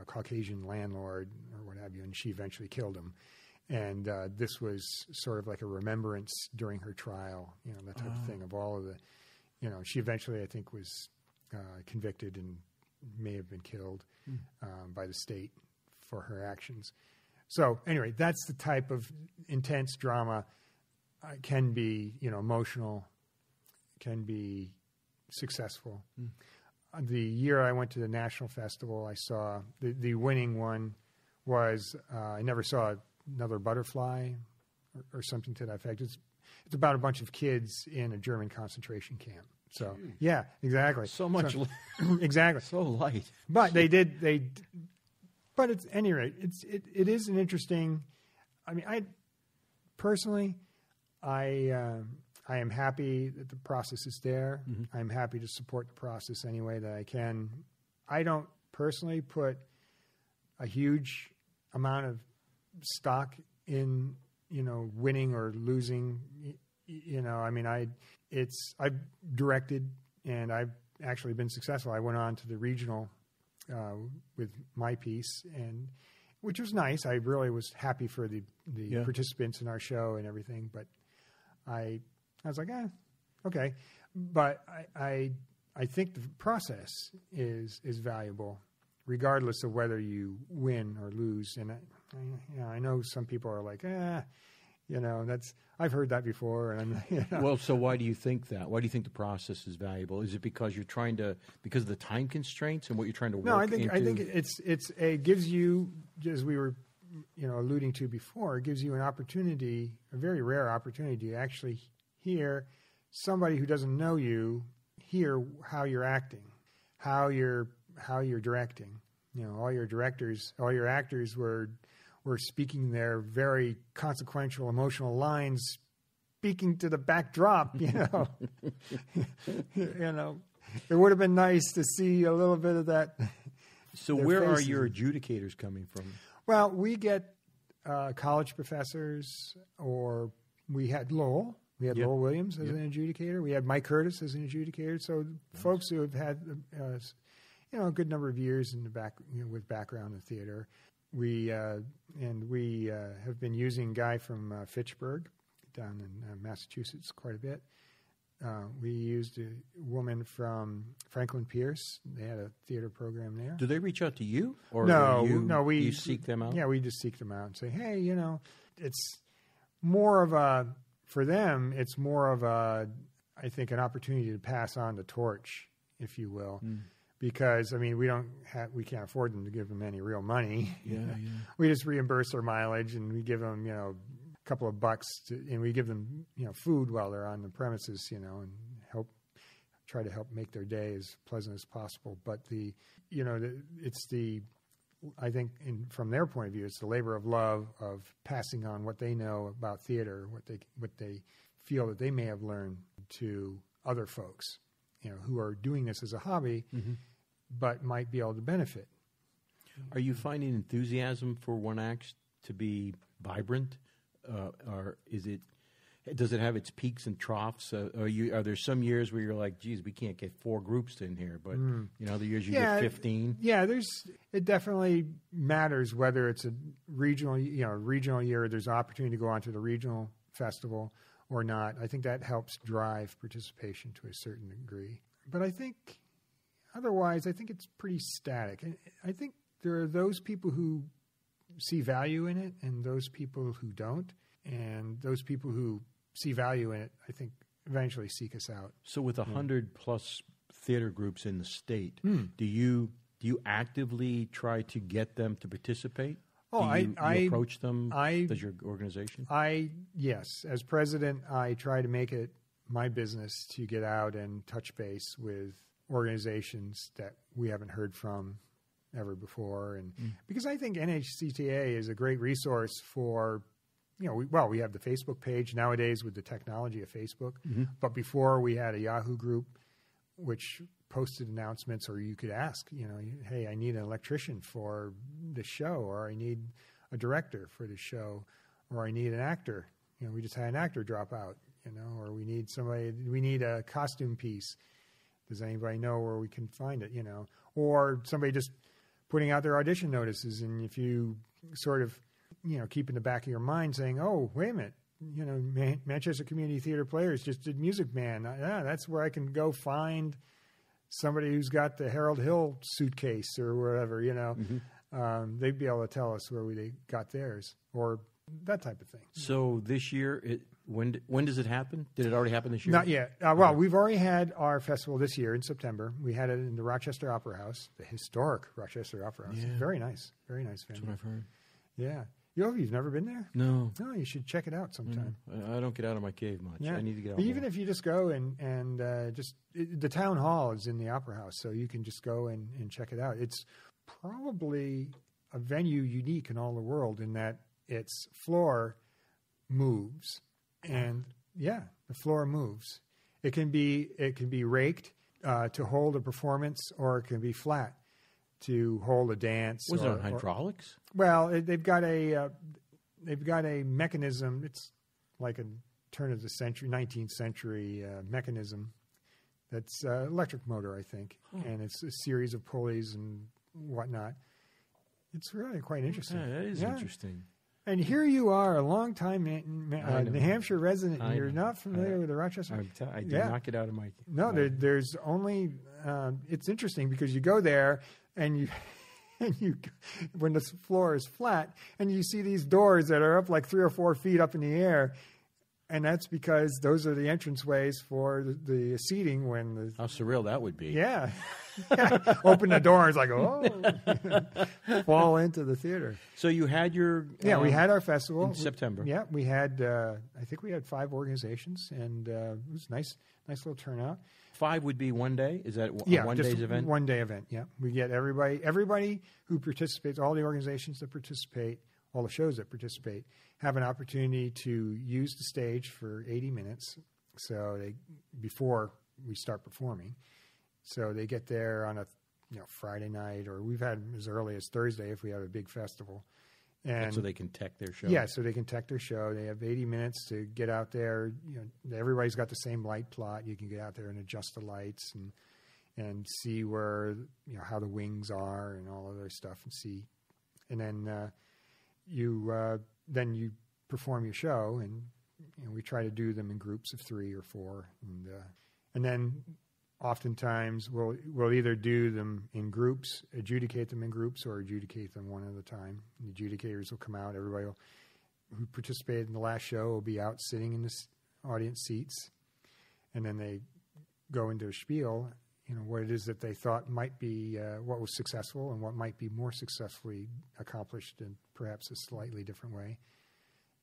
Caucasian landlord or what have you, and she eventually killed him. And this was sort of like a remembrance during her trial, that type of thing, of all of the, she eventually, I think, was convicted and may have been killed by the state for her actions. So anyway, that's the type of intense drama. Can be, emotional, can be successful. The year I went to the National Festival, I saw the winning one was I never saw another butterfly or something to that effect. It's about a bunch of kids in a German concentration camp. So yeah, exactly. So much, exactly. So light. But but at any rate, it is an interesting. I mean, I personally, I am happy that the process is there. Mm-hmm. I'm happy to support the process any way that I can. I don't personally put a huge amount of stock in, winning or losing. I mean, I've directed and I've actually been successful. I went on to the regional with my piece, and which was nice. I really was happy for the participants in our show and everything. But I was like, okay. But I think the process is valuable, regardless of whether you win or lose. And I know some people are like, I've heard that before. And Well, so why do you think that? Why do you think the process is valuable? Is it because you're because of the time constraints and what you're trying to work into? No, I think it gives you, as we were, alluding to before, it gives you an opportunity, a very rare opportunity to actually hear somebody who doesn't know you, hear how you're acting, how you're directing. All your actors were speaking their very consequential, emotional lines, speaking to the backdrop. It would have been nice to see a little bit of that. So where are your adjudicators coming from? Well, we get college professors, or we had Lowell. We had Lowell Williams as an adjudicator. We had Mike Curtis as an adjudicator. So folks who have had a good number of years in the with background in theater. We have been using a guy from Fitchburg down in Massachusetts quite a bit. We used a woman from Franklin Pierce. They had a theater program there. Do they reach out to you? Or no, you seek them out? Yeah, we just seek them out and say, hey, it's more of for them, it's more of I think, an opportunity to pass on the torch, if you will. Mm. Because, we can't afford them to give them any real money. Yeah. We just reimburse their mileage, and we give them, a couple of bucks, and we give them, food while they're on the premises, and try to help make their day as pleasant as possible. But I think from their point of view, it's the labor of love of passing on what they know about theater, what they feel that they may have learned to other folks, who are doing this as a hobby, mm-hmm. but might be able to benefit. Are you finding enthusiasm for one act to be vibrant, or does it have its peaks and troughs? Are there some years where you're like, geez, we can't get 4 groups in here, but other years you get 15? Yeah, it definitely matters whether it's a regional year. There's an opportunity to go on to the regional festival or not. I think that helps drive participation to a certain degree. But I think otherwise, it's pretty static. And I think there are those people who see value in it and those people who don't. And those people who see value in it, I think, eventually seek us out. So with 100+ theater groups in the state, do you actively try to get them to participate? Oh, you approach them? Does your organization? Yes. As president, I try to make it my business to get out and touch base with organizations that we haven't heard from ever before. And because I think NHCTA is a great resource for, we have the Facebook page nowadays with the technology of Facebook. Mm-hmm. But before we had a Yahoo group, which posted announcements, or you could ask, hey, I need an electrician for the show, or I need a director for the show, or I need an actor. We just had an actor drop out, or we need a costume piece. Does anybody know where we can find it, or somebody just putting out their audition notices. And if you sort of, keep in the back of your mind saying, oh, wait a minute, Manchester Community Theater Players just did Music Man. That's where I can go find somebody who's got the Harold Hill suitcase or wherever, mm-hmm. They'd be able to tell us where they got theirs, or that type of thing. So this year, when does it happen? Did it already happen this year? Not yet. We've already had our festival this year in September. We had it in the Rochester Opera House, the historic Rochester Opera House. Yeah. Very nice. Very nice venue. That's what I've heard. Yeah. You've never been there? No. No, you should check it out sometime. I don't get out of my cave much. Yeah. I need to get out more. Even if you just go and the town hall is in the Opera House, so you can just go and check it out. It's probably a venue unique in all the world in that its floor moves And yeah, the floor moves. It can be raked to hold a performance, or it can be flat to hold a dance. Was it on hydraulics? They've got a mechanism. It's like a turn of the century, 19th century mechanism. That's electric motor, I think, and it's a series of pulleys and whatnot. It's really quite interesting. Yeah, that is interesting. And here you are, a long-time New Hampshire resident, and you're not familiar with the Rochester? I did not get out of my... No, there's only... it's interesting because you go there, and you when the floor is flat, and you see these doors that are up like 3 or 4 feet up in the air, and that's because those are the entranceways for the seating when the... How surreal that would be. Yeah. Open the door, it's like, oh, fall into the theater. So you had your... we had our festival. In September. We had, I think we had 5 organizations, and it was nice little turnout. 5 would be one day? Is that a one-day's event? One-day event, yeah. We get everybody who participates, all the organizations that participate, all the shows that participate, have an opportunity to use the stage for 80 minutes before we start performing. So they get there on a Friday night, or we've had as early as Thursday if we have a big festival. And so they can tech their show? Yeah, so they can tech their show. They have 80 minutes to get out there. Everybody's got the same light plot. You can get out there and adjust the lights and see where, how the wings are and all of their stuff and see. And then you perform your show, and we try to do them in groups of 3 or 4, and then oftentimes we'll either do them in groups, adjudicate them in groups, or adjudicate them one at a time. The adjudicators will come out. Everybody who participated in the last show will be out sitting in the audience seats, and then they go into a spiel, what it is that they thought might be what was successful and what might be more successfully accomplished in perhaps a slightly different way.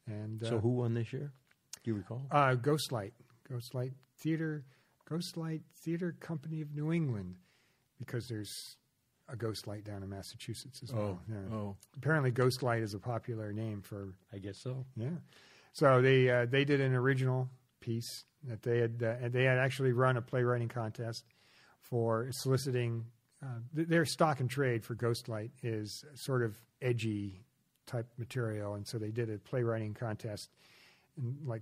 And so who won this year? Do you recall? Ghostlight Theater Company of New England, because there's a Ghostlight down in Massachusetts as well. Apparently Ghostlight is a popular name for... I guess so. Yeah. So they did an original piece that they had actually run a playwriting contest for soliciting... their stock and trade for Ghostlight is sort of edgy type material, and so they did a playwriting contest in the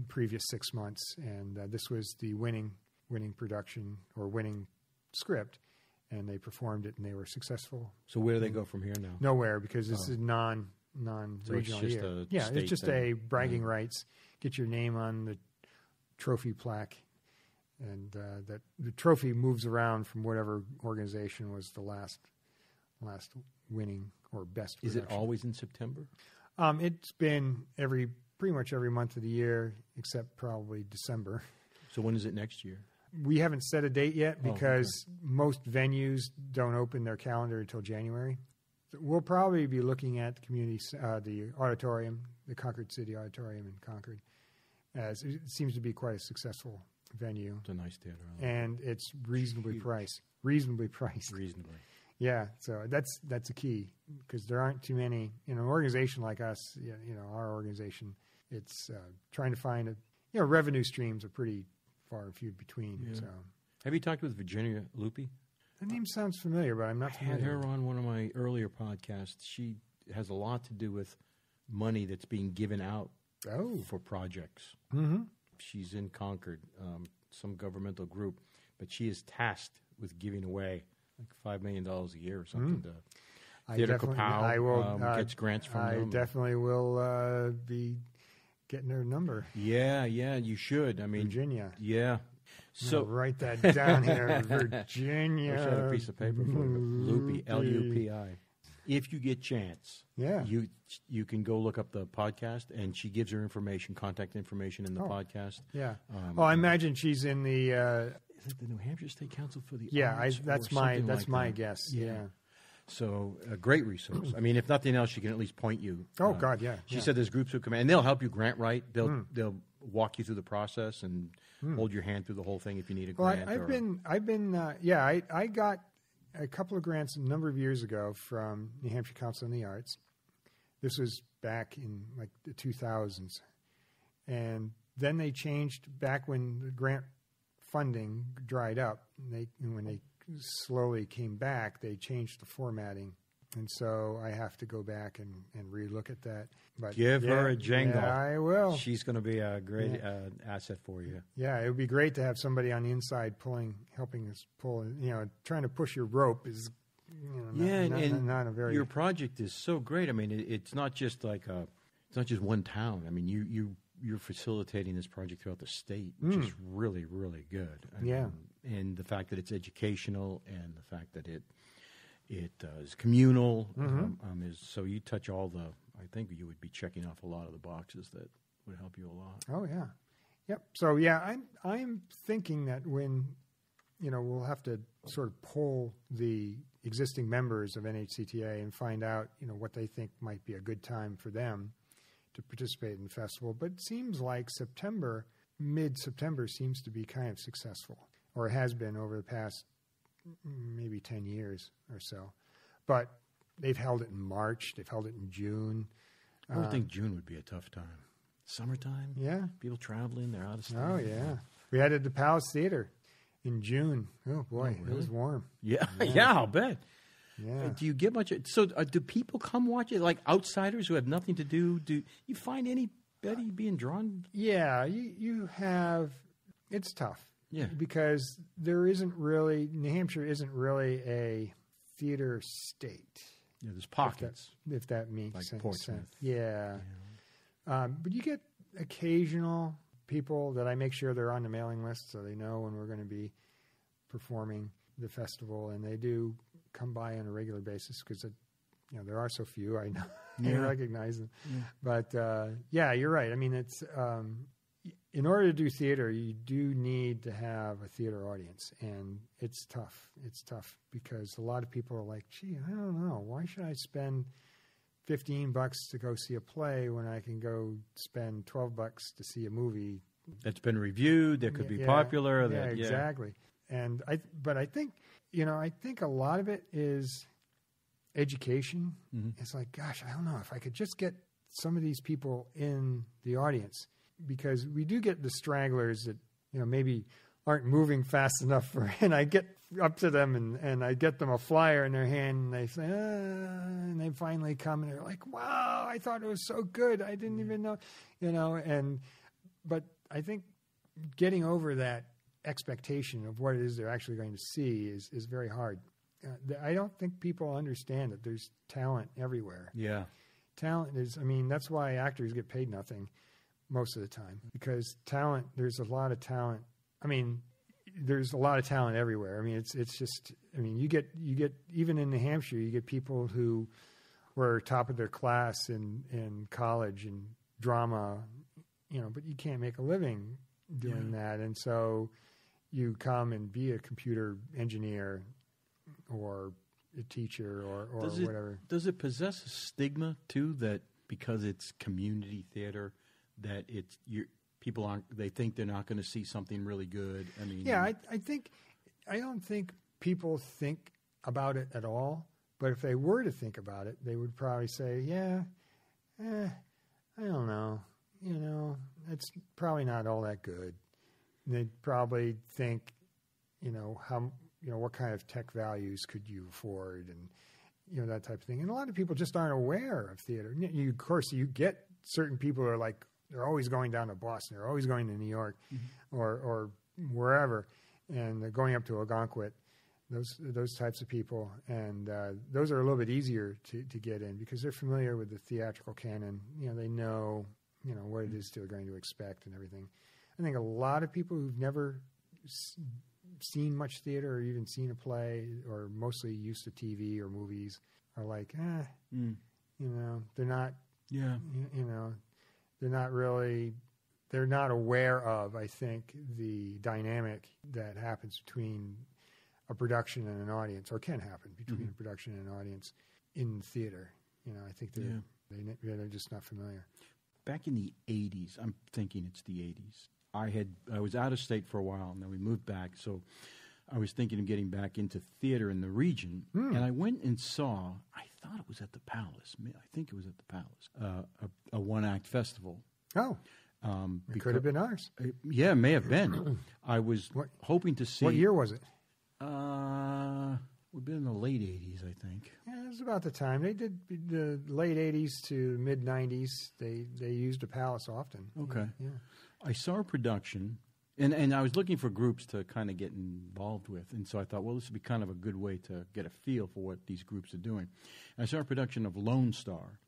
previous 6 months, and this was the winning production or winning script, and they performed it and they were successful. So where do they go from here now? Nowhere, because this is non-regional so it's just year. It's just a bragging rights. Get your name on the trophy plaque, and that the trophy moves around from whatever organization was the last winning or best production. Is it always in September? It's been pretty much every month of the year except probably December. So when is it next year? We haven't set a date yet because most venues don't open their calendar until January. We'll probably be looking at the community, the auditorium, the Concord City Auditorium in Concord, as it seems to be quite a successful venue. It's a nice theater. And it's reasonably priced. Yeah, so that's a key, because there aren't too many. In an organization like us, our organization, it's trying to find revenue streams are pretty far and few between. Yeah. So, have you talked with Virginia Lupi? That name sounds familiar, but I'm not familiar. I had her on one of my earlier podcasts. She has a lot to do with money that's being given out for projects. Mm-hmm. She's in Concord, some governmental group, but she is tasked with giving away like $5 million a year or something to Theater Kapow. Gets grants from them. I definitely will be getting her number. Yeah, you should. I mean, Virginia. Yeah. So write that down here, Virginia. I wish I had a piece of paper for Lupi, Lupi. If you get chance, you can go look up the podcast, and she gives her contact information in the podcast. Yeah. I imagine she's in the. Is it the New Hampshire State Council for the Arts? That's my guess. Yeah. So a great resource. I mean, if nothing else, she can at least point you. Oh God, yeah. She said there's groups who come in, and they'll help you grant write. They'll walk you through the process and hold your hand through the whole thing if you need a grant. I got a couple of grants a number of years ago from New Hampshire Council on the Arts. This was back in like the 2000s, And then they changed back when the grant funding dried up. And when they slowly came back, they changed the formatting. And so I have to go back and relook at that. But give her a jingle. Yeah, I will. She's going to be a great asset for you. Yeah, it would be great to have somebody on the inside helping us pull. Trying to push your rope is, not a very. Your project is so great. I mean, it's not just it's not just one town. I mean, you're facilitating this project throughout the state, which is really, really good. And the fact that it's educational, and the fact that it is communal, so you touch all the. I think you would be checking off a lot of the boxes that would help you a lot. Oh yeah, yep. So yeah, I'm thinking that when we'll have to sort of poll the existing members of NHCTA and find out what they think might be a good time for them to participate in the festival. But it seems like mid-September seems to be kind of successful, or has been over the past maybe 10 years or so. But they've held it in March. They've held it in June. I would think June would be a tough time. Summertime? Yeah. People traveling, they're out of state. Oh, yeah. We had it at the Palace Theater in June. Oh, boy. Oh, really? It was warm. Yeah, yeah, I'll bet. Yeah. Do you get much? So do people come watch it, like outsiders who have nothing to do? Do you find anybody being drawn? Yeah, you have. It's tough. Yeah. Because New Hampshire isn't really a theater state. Yeah, there's pockets. If that makes like sense. Portsmouth. Yeah. But you get occasional people that I make sure they're on the mailing list so they know when we're going to be performing the festival, and they do come by on a regular basis because there are so few. I know. I recognize them. Yeah. But you're right. I mean, it's in order to do theater, you do need to have a theater audience, and it's tough. It's tough because a lot of people are like, "Gee, I don't know. Why should I spend $15 to go see a play when I can go spend $12 to see a movie that's been reviewed, that could be popular?" Exactly. And I think a lot of it is education. Mm-hmm. It's like, gosh, I don't know if I could just get some of these people in the audience, because we do get the stragglers that maybe aren't moving fast enough and I get up to them and I get them a flyer in their hand, and they say, and they finally come and they're like, wow, I thought it was so good, I didn't even know, but I think getting over that expectation of what it is they're actually going to see is very hard. I don't think people understand that there's talent everywhere. Yeah. Talent is, that's why actors get paid nothing most of the time, because there's a lot of talent. There's a lot of talent everywhere. It's just, you get even in New Hampshire, you get people who were top of their class in college and drama, but you can't make a living doing that. And so you come and be a computer engineer or a teacher or whatever. Does it possess a stigma too, that because it's community theater, that they think they're not going to see something really good? I don't think people think about it at all. But if they were to think about it, they would probably say, I don't know. It's probably not all that good. And they'd probably think, what kind of tech values could you afford, and that type of thing. And a lot of people just aren't aware of theater. Of course, you get certain people who are like, they're always going down to Boston, they're always going to New York, or wherever, and they're going up to Algonquin. Those types of people, and those are a little bit easier to get in because they're familiar with the theatrical canon. They know what it is they're going to expect and everything. I think a lot of people who've never seen much theater or even seen a play, or mostly used to TV or movies, are like, they're not. Yeah. They're not aware of, I think, the dynamic that happens between a production and an audience, or can happen between a production and an audience in theater. I think they're just not familiar. Back in the 80s, I'm thinking it's the 80s, I was out of state for a while, and then we moved back, so I was thinking of getting back into theater in the region, and I went and saw, I thought it was at the Palace, I think it was at the Palace, a one-act festival. Oh. It could have been ours. Yeah, it may have been. I was hoping to see. What year was it? We've been in the late 80s, I think. Yeah, it was about the time. They did the late 80s to mid 90s. They used a palace often. Okay. Yeah. I saw a production, and I was looking for groups to kind of get involved with. And so I thought, well, this would be kind of a good way to get a feel for what these groups are doing. And I saw a production of Lone Star,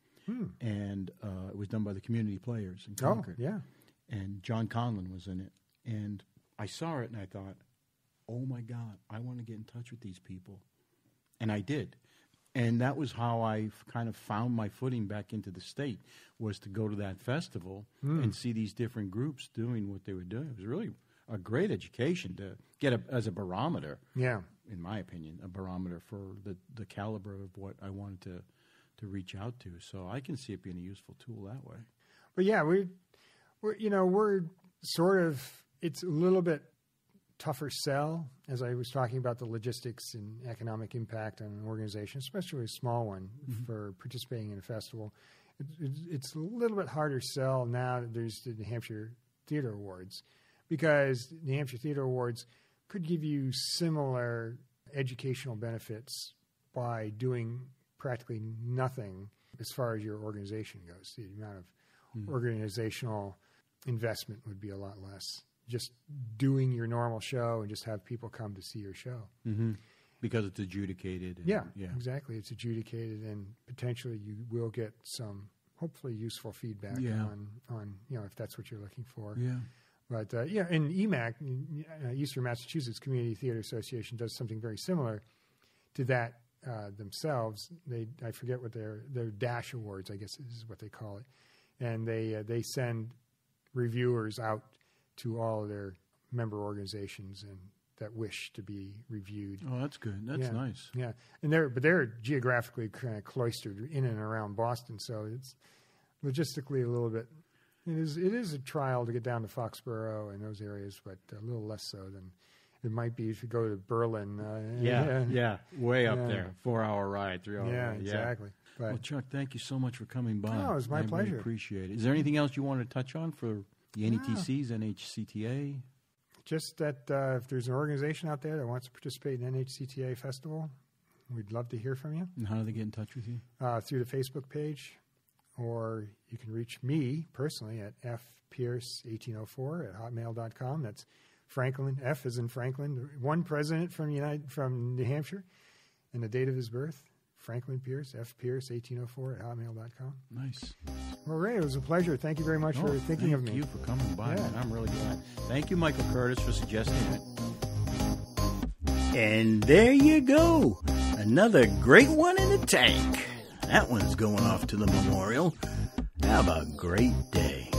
and it was done by the Community Players in Concord. Oh, yeah. And John Conlon was in it. And I saw it, and I thought, oh, my God, I want to get in touch with these people. And I did. And that was how I kind of found my footing back into the state, was to go to that festival and see these different groups doing what they were doing. It was really a great education to get as a barometer, in my opinion, a barometer for the caliber of what I wanted to reach out to. So I can see it being a useful tool that way. But yeah, we're sort of, it's a little bit tougher sell, as I was talking about the logistics and economic impact on an organization, especially a small one, for participating in a festival. It's a little bit harder sell now that there's the New Hampshire Theater Awards, because the New Hampshire Theater Awards could give you similar educational benefits by doing practically nothing as far as your organization goes. The amount of organizational investment would be a lot less. Just doing your normal show and just have people come to see your show. Mm-hmm. Because it's adjudicated. Yeah, exactly. It's adjudicated, and potentially you will get some hopefully useful feedback on if that's what you're looking for. Yeah. But, and EMAC, Eastern Massachusetts Community Theater Association, does something very similar to that themselves. I forget what their Dash Awards, I guess is what they call it. And they send reviewers out to all of their member organizations and that wish to be reviewed. Oh, that's good. That's nice. Yeah, and they're geographically kind of cloistered in and around Boston, so it's logistically a little bit. It is a trial to get down to Foxborough and those areas, but a little less so than it might be if you go to Berlin. Way up there, 4-hour ride, 3-hour ride. Yeah, exactly. But, well, Chuck, thank you so much for coming by. No, it was my pleasure. Really appreciate it. Is there anything else you want to touch on for the NETCs, NHCTA? Just that if there's an organization out there that wants to participate in the NHCTA festival, we'd love to hear from you. And how do they get in touch with you? Through the Facebook page, or you can reach me personally at fpierce1804@hotmail.com. That's Franklin, F as in Franklin, one president from New Hampshire, and the date of his birth. Franklin Pierce, fpierce1804@hotmail.com. Nice. Well, Ray, it was a pleasure. Thank you very much for thinking of me. Thank you for coming by, man. I'm really glad. Thank you, Michael Curtis, for suggesting it. And there you go. Another great one in the tank. That one's going off to the memorial. Have a great day.